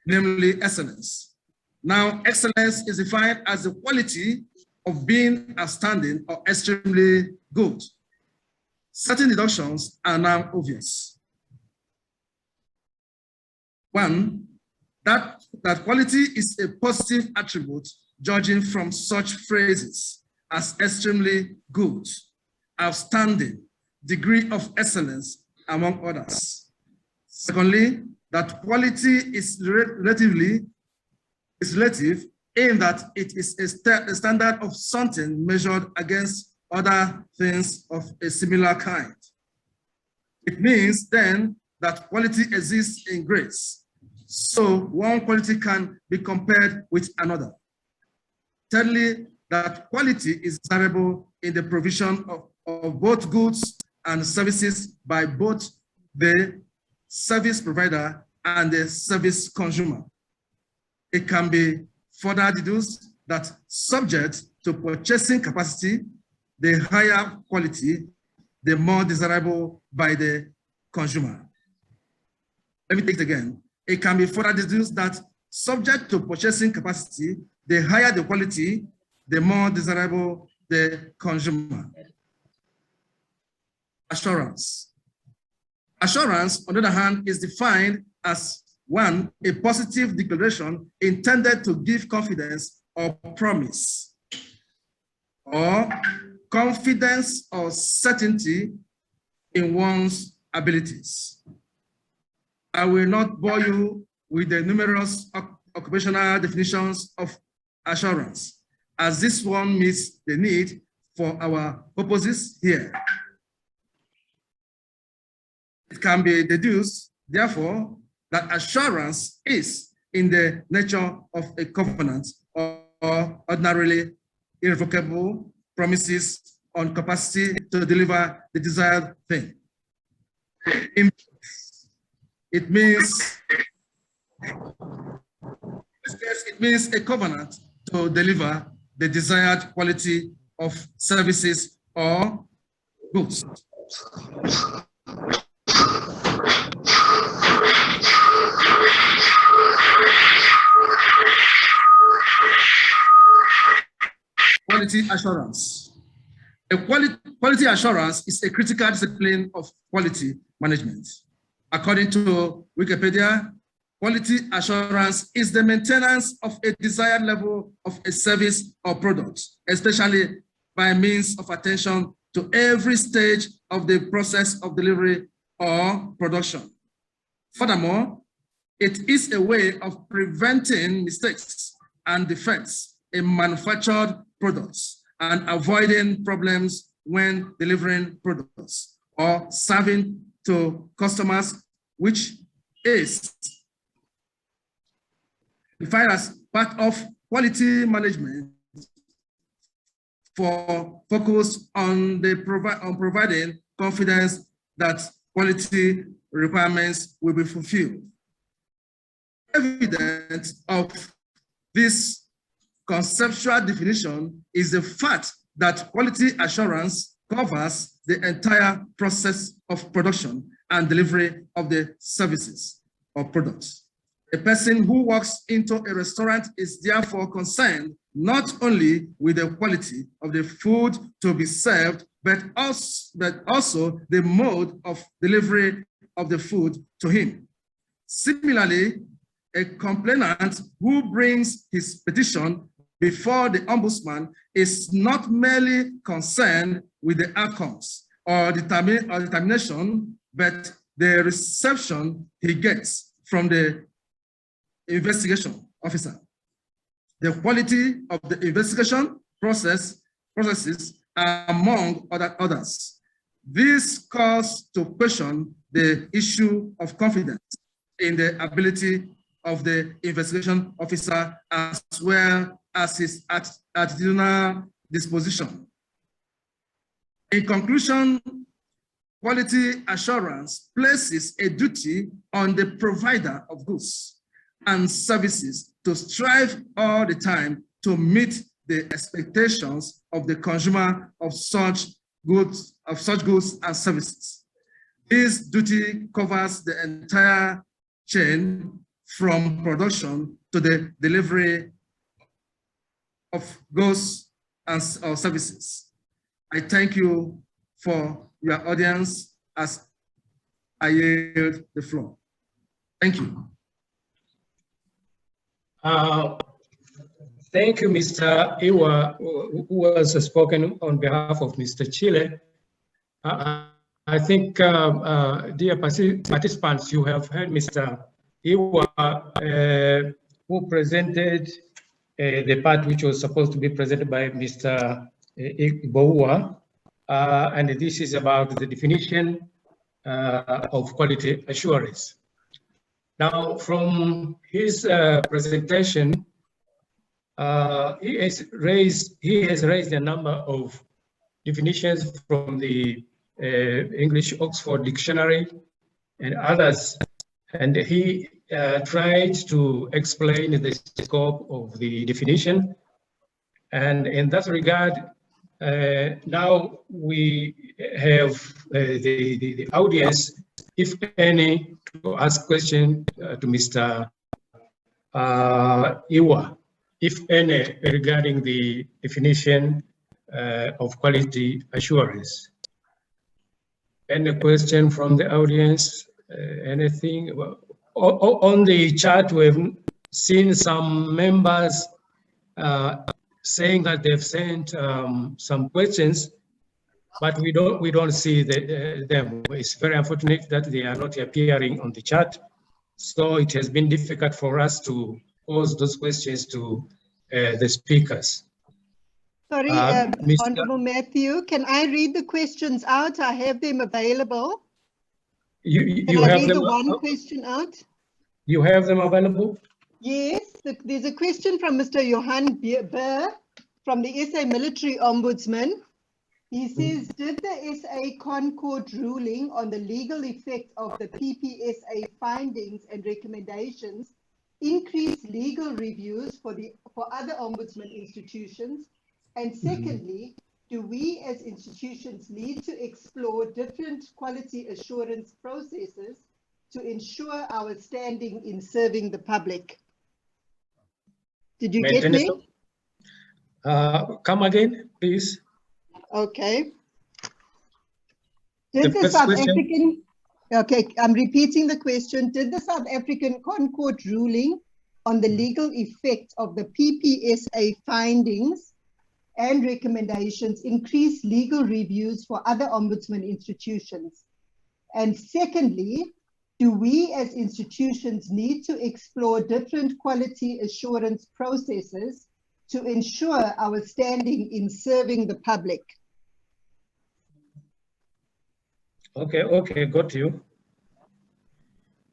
namely excellence. Now, excellence is defined as the quality of being outstanding or extremely good. Certain deductions are now obvious. One, that quality is a positive attribute judging from such phrases as extremely good, outstanding, degree of excellence, among others. Secondly, that quality is relative in that it is a standard of something measured against other things of a similar kind. It means then that quality exists in grades, so one quality can be compared with another. Thirdly, that quality is desirable in the provision of both goods and services by both the service provider and the service consumer. It can be further deduced that subject to purchasing capacity, the higher quality, the more desirable by the consumer. Let me take it again. It can be further deduced that subject to purchasing capacity, the higher the quality, the more desirable the consumer. Assurance. Assurance, on the other hand, is defined as one, a positive declaration intended to give confidence or promise, or confidence or certainty in one's abilities. I will not bore you with the numerous occupational definitions of assurance, as this one meets the need for our purposes here. It can be deduced, therefore, that assurance is in the nature of a covenant or ordinarily irrevocable promises on capacity to deliver the desired thing. It means a covenant to deliver the desired quality of services or goods. Quality assurance. Quality assurance is a critical discipline of quality management. According to Wikipedia, quality assurance is the maintenance of a desired level of a service or product, especially by means of attention to every stage of the process of delivery or production. Furthermore, it is a way of preventing mistakes and defects in manufactured products and avoiding problems when delivering products or serving to customers, which is defined as part of quality management for focus on providing confidence that quality requirements will be fulfilled. Evidence of this conceptual definition is the fact that quality assurance covers the entire process of production and delivery of the services or products. A person who walks into a restaurant is therefore concerned not only with the quality of the food to be served, but also the mode of delivery of the food to him. Similarly, a complainant who brings his petition before the ombudsman is not merely concerned with the outcomes or determination, but the reception he gets from the investigation officer. The quality of the investigation processes are among others. This calls to question the issue of confidence in the ability of the investigation officer as well as his attitudinal disposition. In conclusion, quality assurance places a duty on the provider of goods and services to strive all the time to meet the expectations of the consumer of such goods of such goods and services. This duty covers the entire chain from production to the delivery of goods and or services. I thank you for your audience as I yield the floor. Thank you. Thank you, Mr. Iwa, who has spoken on behalf of Mr. Chile. I think, dear participants, you have heard Mr. Iwa, who presented the part which was supposed to be presented by Mr. Iboua, and this is about the definition of quality assurance. Now, from his presentation, he has raised a number of definitions from the English Oxford Dictionary and others, and he tried to explain the scope of the definition. And in that regard, now we have the audience, if any, to ask questions to Mr. Iwa, if any, regarding the definition of quality assurance. Any question from the audience? Anything? On the chat, we've seen some members saying that they've sent some questions, but we don't see them. It's very unfortunate that they are not appearing on the chat. So it has been difficult for us to pose those questions to the speakers. Sorry, Honorable Matthew, can I read the questions out? I have them available. You have them. One question out? You have them available? Yes, there's a question from Mr. Johan Burr from the SA Military Ombudsman. He says, did the SA Concord ruling on the legal effect of the PPSA findings and recommendations increase legal reviews for other ombudsman institutions? And secondly, do we as institutions need to explore different quality assurance processes to ensure our standing in serving the public? Did you get me? Come again, please. Okay. Did the South African, okay, I'm repeating the question. Did the South African Concord ruling on the legal effect of the PPSA findings and recommendations increase legal reviews for other ombudsman institutions? And secondly, do we as institutions need to explore different quality assurance processes to ensure our standing in serving the public? Okay, got you.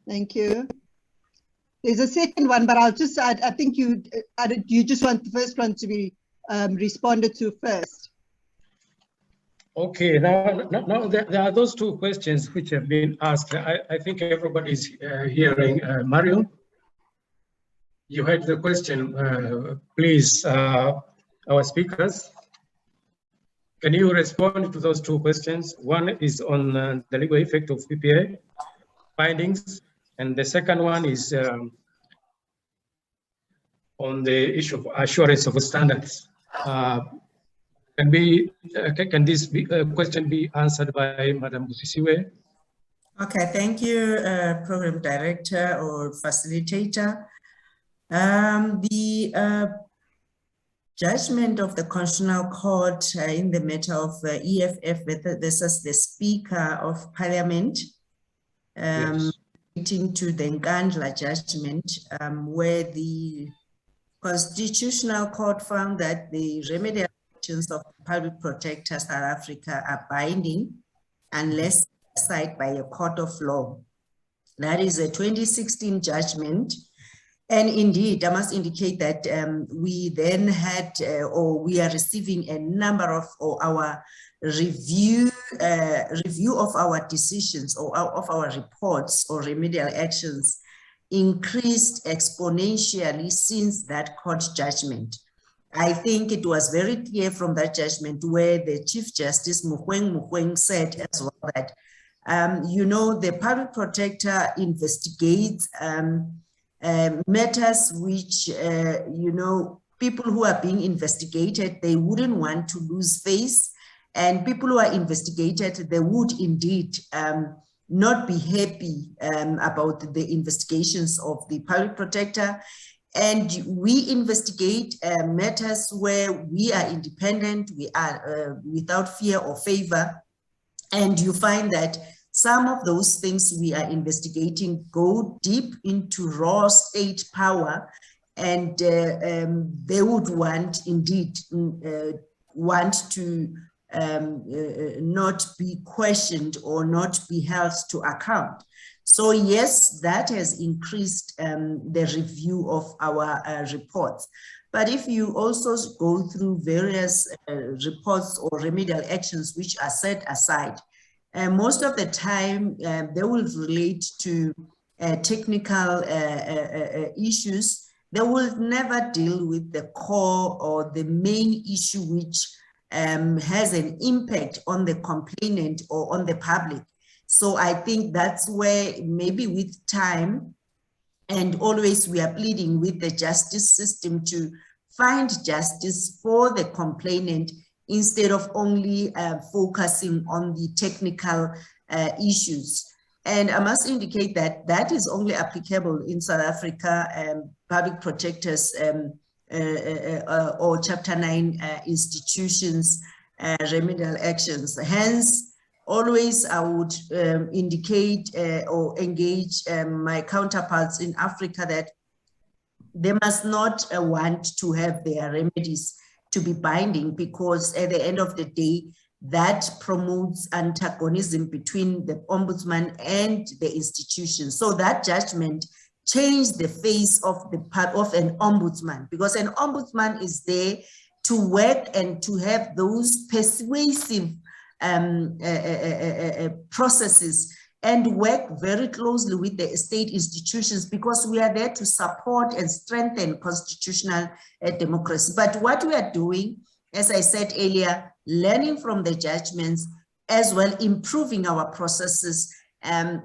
Thank you. There's a second one, but I'll just, I think you just want the first one to be responded to first. Okay, now there are those two questions which have been asked. I think everybody's hearing. Mario, you heard the question. Please, our speakers, can you respond to those two questions? One is on the legal effect of PPA findings, and the second one is on the issue of assurance of standards. Can this question be answered by Madam Busisiwe? Okay, thank you, Program Director or Facilitator. The judgment of the Constitutional Court in the matter of EFF versus the Speaker of Parliament, relating to the Nkandla judgment, where the Constitutional Court found that the remedial actions of Public Protector South Africa are binding unless decided by a court of law. That is a 2016 judgment. And indeed, I must indicate that we then had, or we are receiving a number of our review of our decisions or of our reports or remedial actions increased exponentially since that court judgment. I think it was very clear from that judgment where the Chief Justice Mukweng said as well that, you know, the public protector investigates matters which, you know, people who are being investigated, they wouldn't want to lose face, and people who are investigated, they would indeed not be happy about the investigations of the public protector. And we investigate matters where we are independent, we are without fear or favor. And you find that some of those things we are investigating go deep into raw state power, and they would want indeed want to not be questioned or not be held to account. So yes, that has increased the review of our reports. But if you also go through various reports or remedial actions which are set aside, most of the time they will relate to technical issues. They will never deal with the core or the main issue which has an impact on the complainant or on the public. So I think that's where maybe with time, and always we are pleading with the justice system to find justice for the complainant instead of only focusing on the technical issues. And I must indicate that that is only applicable in South Africa, public protectors or Chapter 9 institutions, remedial actions. Hence, always I would indicate or engage my counterparts in Africa that they must not want to have their remedies to be binding, because at the end of the day, that promotes antagonism between the ombudsman and the institution. So that judgment changed the face of the part of an ombudsman, because an ombudsman is there to work and to have those persuasive processes and work very closely with the state institutions, because we are there to support and strengthen constitutional democracy. But what we are doing, as I said earlier, learning from the judgments, as well improving our processes.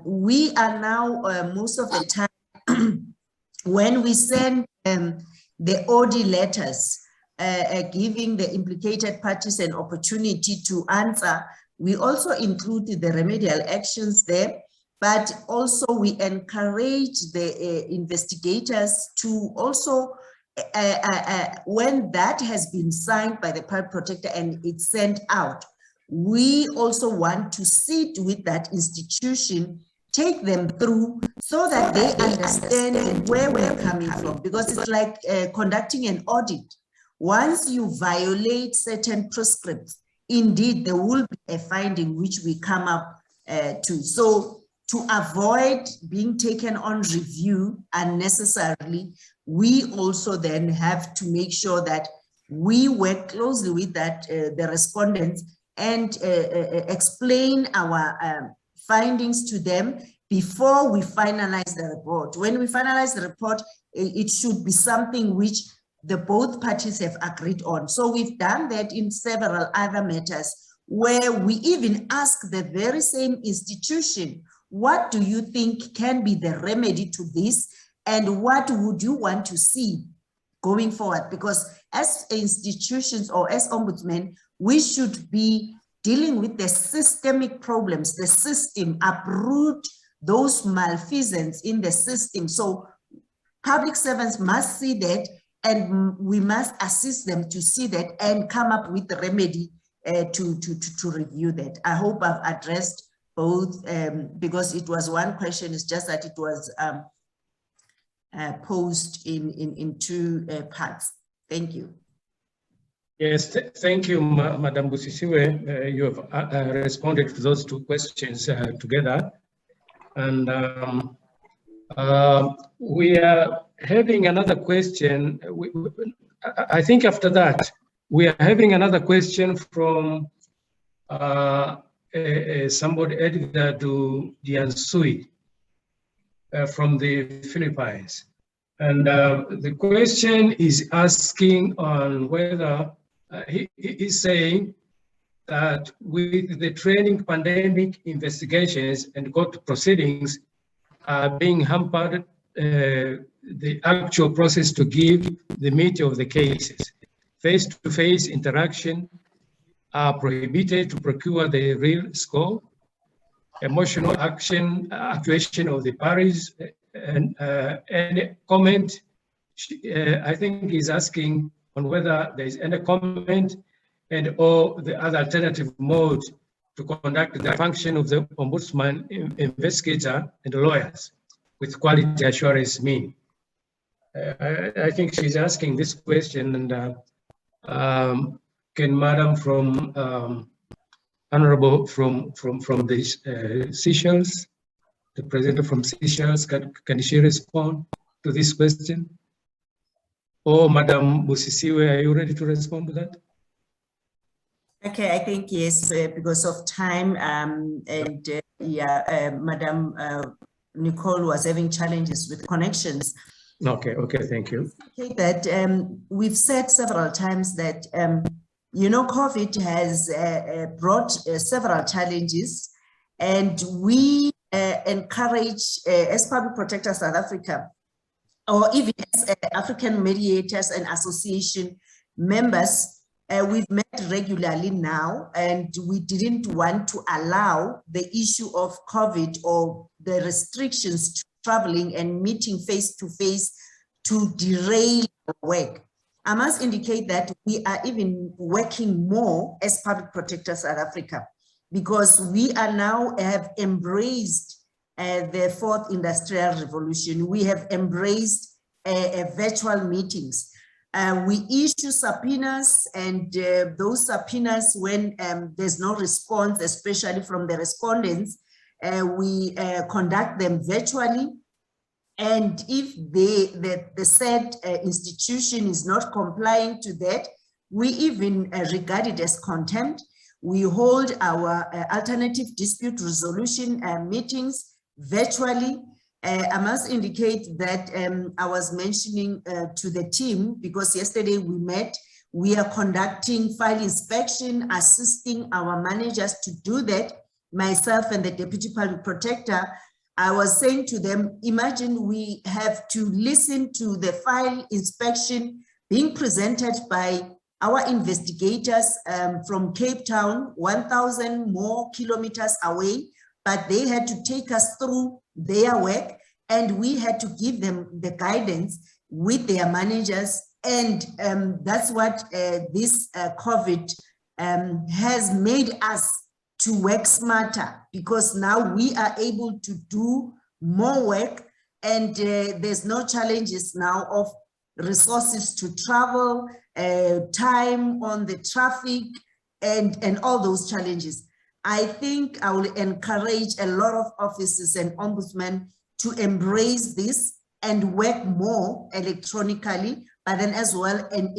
We are now, most of the time, when we send the OD letters, giving the implicated parties an opportunity to answer, we also include the remedial actions there, but also we encourage the investigators to also, when that has been signed by the public protector and it's sent out, we also want to sit with that institution, take them through so that they understand where we're coming from, because it's like conducting an audit. Once you violate certain prescripts, indeed, there will be a finding which we come up to. So to avoid being taken on review unnecessarily, we also then have to make sure that we work closely with that the respondents and explain our findings to them before we finalize the report. When we finalize the report, it should be something which the both parties have agreed on. So we've done that in several other matters where we even ask the very same institution, what do you think can be the remedy to this? And what would you want to see going forward? Because as institutions or as ombudsmen, we should be dealing with the systemic problems, the system, uproot those malfeasance in the system. So public servants must see that, and we must assist them to see that and come up with the remedy to review that. I hope I've addressed both, because it was one question, it's just that it was posed in two parts. Thank you. Yes, thank you, Madam Busisiwe. You have responded to those two questions together. And we are having another question. I think after that, we are having another question from somebody, Edgar Diansui, from the Philippines. And the question is asking on whether he is saying that with the training pandemic investigations and court proceedings being hampered, the actual process to give the meat of the cases. Face-to-face interaction are prohibited to procure the real score. Emotional actuation of the parties, and any comment, I think he's asking on whether there is any comment and or the other alternative mode to conduct the function of the ombudsman, investigator, and lawyers with quality assurance mean. I think she's asking this question, and can Madam from Honorable from the Seychelles, the President from Seychelles, can she respond to this question? Or Madam Busisiwe, are you ready to respond to that? Okay, I think yes, because of time, Madam Nicole was having challenges with connections. Okay, thank you. Okay, that we've said several times that you know, COVID has brought several challenges, and we encourage, as Public Protector South Africa, or even as African Mediators and Association members, we've met regularly now, and we didn't want to allow the issue of COVID or the restrictions to traveling and meeting face-to-face to derail our work. I must indicate that we are even working more as Public Protector South Africa, because we are now have embraced the fourth industrial revolution. We have embraced virtual meetings. We issue subpoenas, and those subpoenas, when there's no response, especially from the respondents, we conduct them virtually. And if the said institution is not complying to that, we even regard it as contempt. We hold our alternative dispute resolution meetings virtually. I must indicate that I was mentioning to the team, because yesterday we met, we are conducting file inspection, assisting our managers to do that. Myself and the Deputy Public Protector, I was saying to them, imagine we have to listen to the file inspection being presented by our investigators from Cape Town, 1,000 more kilometers away, but they had to take us through their work, and we had to give them the guidance with their managers. And that's what this COVID has made us to work smarter, because now we are able to do more work, and there's no challenges now of resources to travel, time on the traffic, and all those challenges. I think I will encourage a lot of officers and ombudsmen to embrace this and work more electronically, but then as well and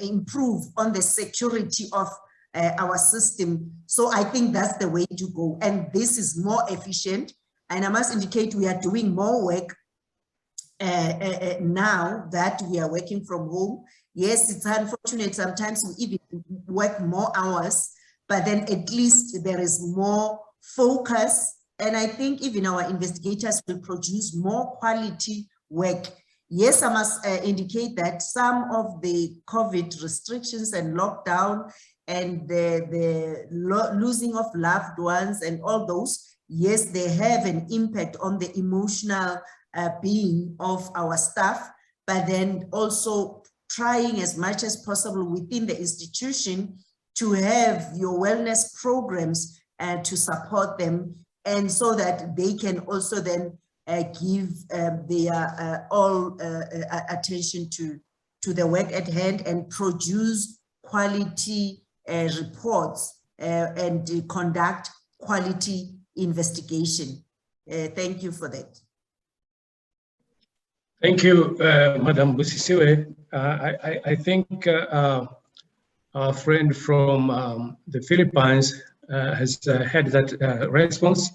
improve on the security of our system. So I think that's the way to go, and this is more efficient. And I must indicate we are doing more work now that we are working from home. Yes, it's unfortunate sometimes we even work more hours, but then at least there is more focus. And I think even our investigators will produce more quality work. Yes, I must indicate that some of the COVID restrictions and lockdown and the losing of loved ones and all those, yes, they have an impact on the emotional being of our staff, but then also trying as much as possible within the institution to have your wellness programs to support them, and so that they can also then give their all attention to the work at hand and produce quality reports and conduct quality investigation. Thank you for that. Thank you, Madam Busisiwe. I think our friend from the Philippines has had that response.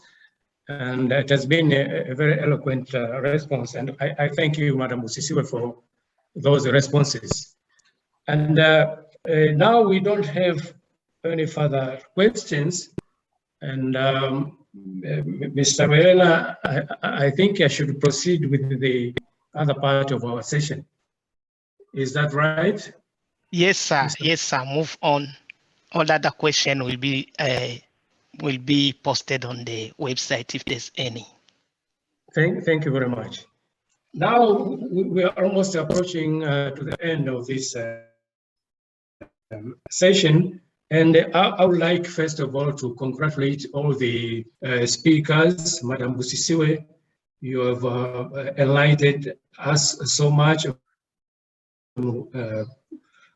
And it has been a very eloquent response. And I thank you, Madam Busisiwe, for those responses. And now we don't have any further questions. And Mr. Wela, I think I should proceed with the other part of our session. Is that right? Yes, sir. Yes, sir. Move on. All other questions will be posted on the website if there's any. Thank you very much. Now we are almost approaching to the end of this session, and I would like first of all to congratulate all the speakers. Madam Busisiwe, you have enlightened us so much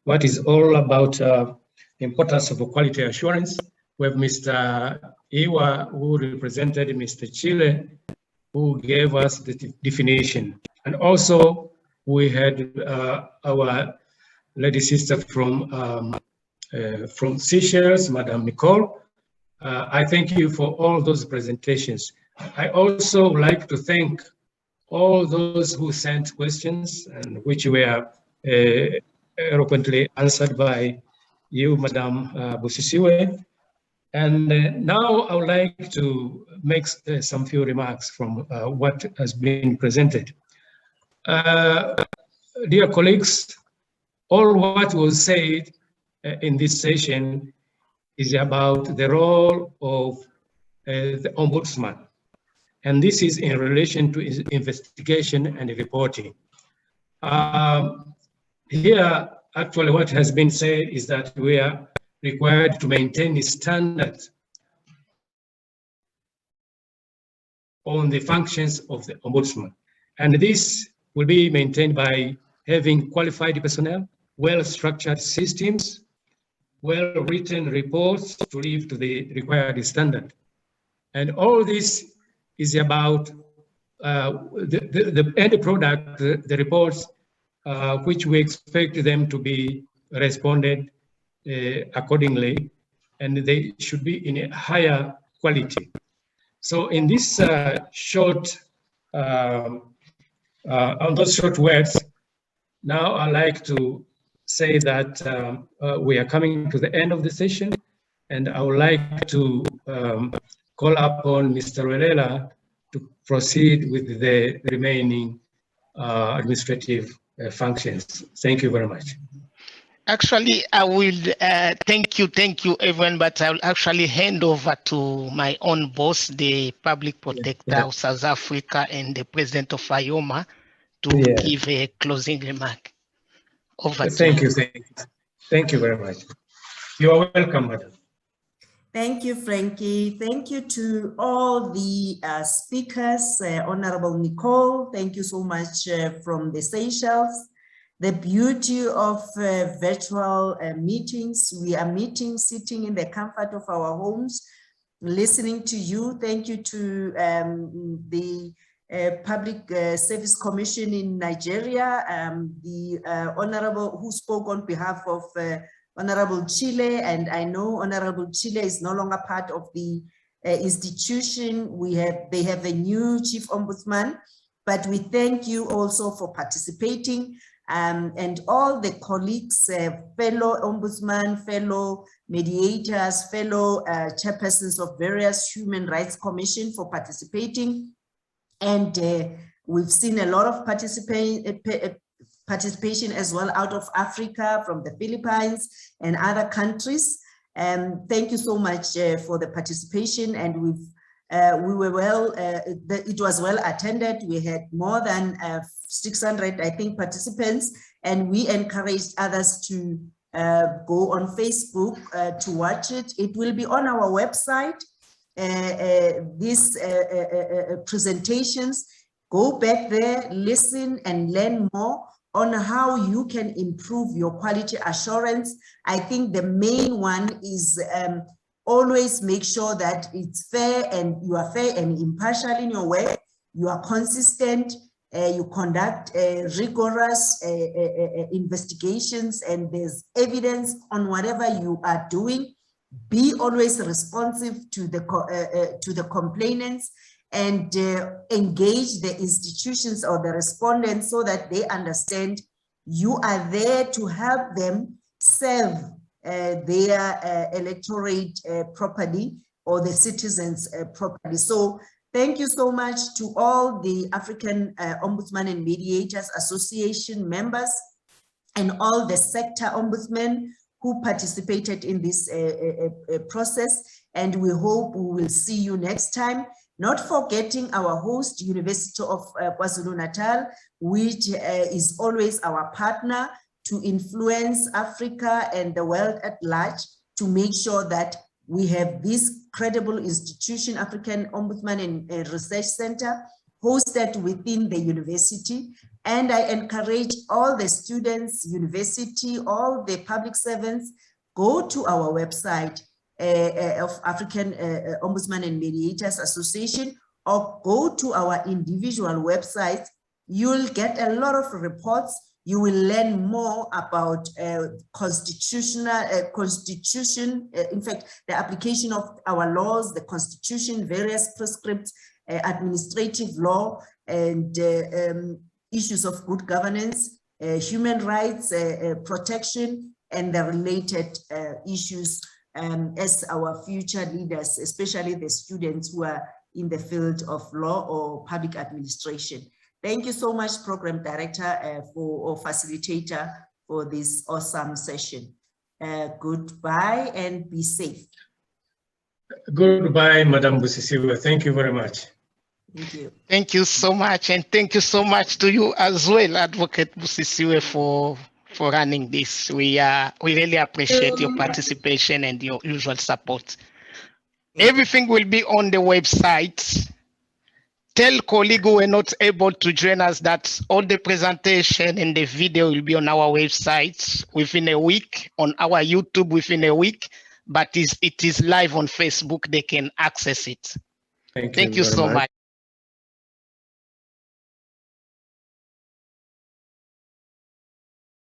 what is all about the importance of quality assurance. We have Mr. Iwa, who represented Mr. Chile, who gave us the definition. And also we had our lady sister from Seychelles, Madam Nicole. I thank you for all those presentations. I also like to thank all those who sent questions and which were eloquently answered by you, Madam Busisiwe. And now I would like to make some few remarks from what has been presented. Dear colleagues, all what was said in this session is about the role of the Ombudsman. And this is in relation to investigation and reporting. Here, actually what has been said is that we are required to maintain the standards on the functions of the Ombudsman. And this will be maintained by having qualified personnel, well-structured systems, well-written reports to live to the required standard. And all this is about the end product, the reports, which we expect them to be responded accordingly, and they should be in a higher quality. So in this short, on those short words, now I'd like to say that we are coming to the end of the session, and I would like to call upon Mr. Welela to proceed with the remaining administrative functions. Thank you very much. Actually, I will thank you everyone, but I'll actually hand over to my own boss, the Public Protector of South Africa and the President of AOMA, to give a closing remark. Over to you. Thank you very much. You are welcome, madam. Thank you, Frankie. Thank you to all the speakers, Honorable Nicole. Thank you so much from the Seychelles. The beauty of virtual meetings, we are meeting, sitting in the comfort of our homes, listening to you. Thank you to the Public Service Commission in Nigeria, the Honorable who spoke on behalf of Honorable Chile, and I know Honorable Chile is no longer part of the institution. They have a new Chief Ombudsman, but we thank you also for participating. And all the colleagues, fellow ombudsman, fellow mediators, fellow chairpersons of various human rights commission for participating. And we've seen a lot of participation as well out of Africa, from the Philippines and other countries. Thank you so much for the participation, and it was well attended. We had more than 600, I think, participants, and we encouraged others to go on Facebook to watch it. It will be on our website, these presentations. Go back there, listen and learn more on how you can improve your quality assurance. I think the main one is always make sure that it's fair, and you are fair and impartial in your work. You are consistent, you conduct rigorous investigations, and there's evidence on whatever you are doing. Be always responsive to the complainants, and engage the institutions or the respondents so that they understand you are there to help them serve their electorate properly, or the citizens properly. So thank you so much to all the African Ombudsman and Mediators Association members and all the sector ombudsmen who participated in this process. And we hope we will see you next time. Not forgetting our host, University of KwaZulu-Natal, which is always our partner to influence Africa and the world at large to make sure that we have this credible institution, African Ombudsman and Research Center, hosted within the university. And I encourage all the students, university, all the public servants, go to our website of African Ombudsman and Mediators Association, or go to our individual websites. You'll get a lot of reports. You will learn more about constitution, in fact, the application of our laws, the constitution, various prescripts, administrative law, and issues of good governance, human rights protection, and the related issues as our future leaders, especially the students who are in the field of law or public administration. Thank you so much, Program Director or Facilitator, for this awesome session. Goodbye and be safe. Goodbye, Madam Busisiwe. Thank you very much. Thank you. Thank you so much. And thank you so much to you as well, Advocate Busisiwe, for running this. We really appreciate your participation and your usual support. Everything will be on the website. Tell colleagues who were not able to join us that all the presentation and the video will be on our website within a week, on our YouTube within a week, but it is live on Facebook. They can access it. Thank you so much.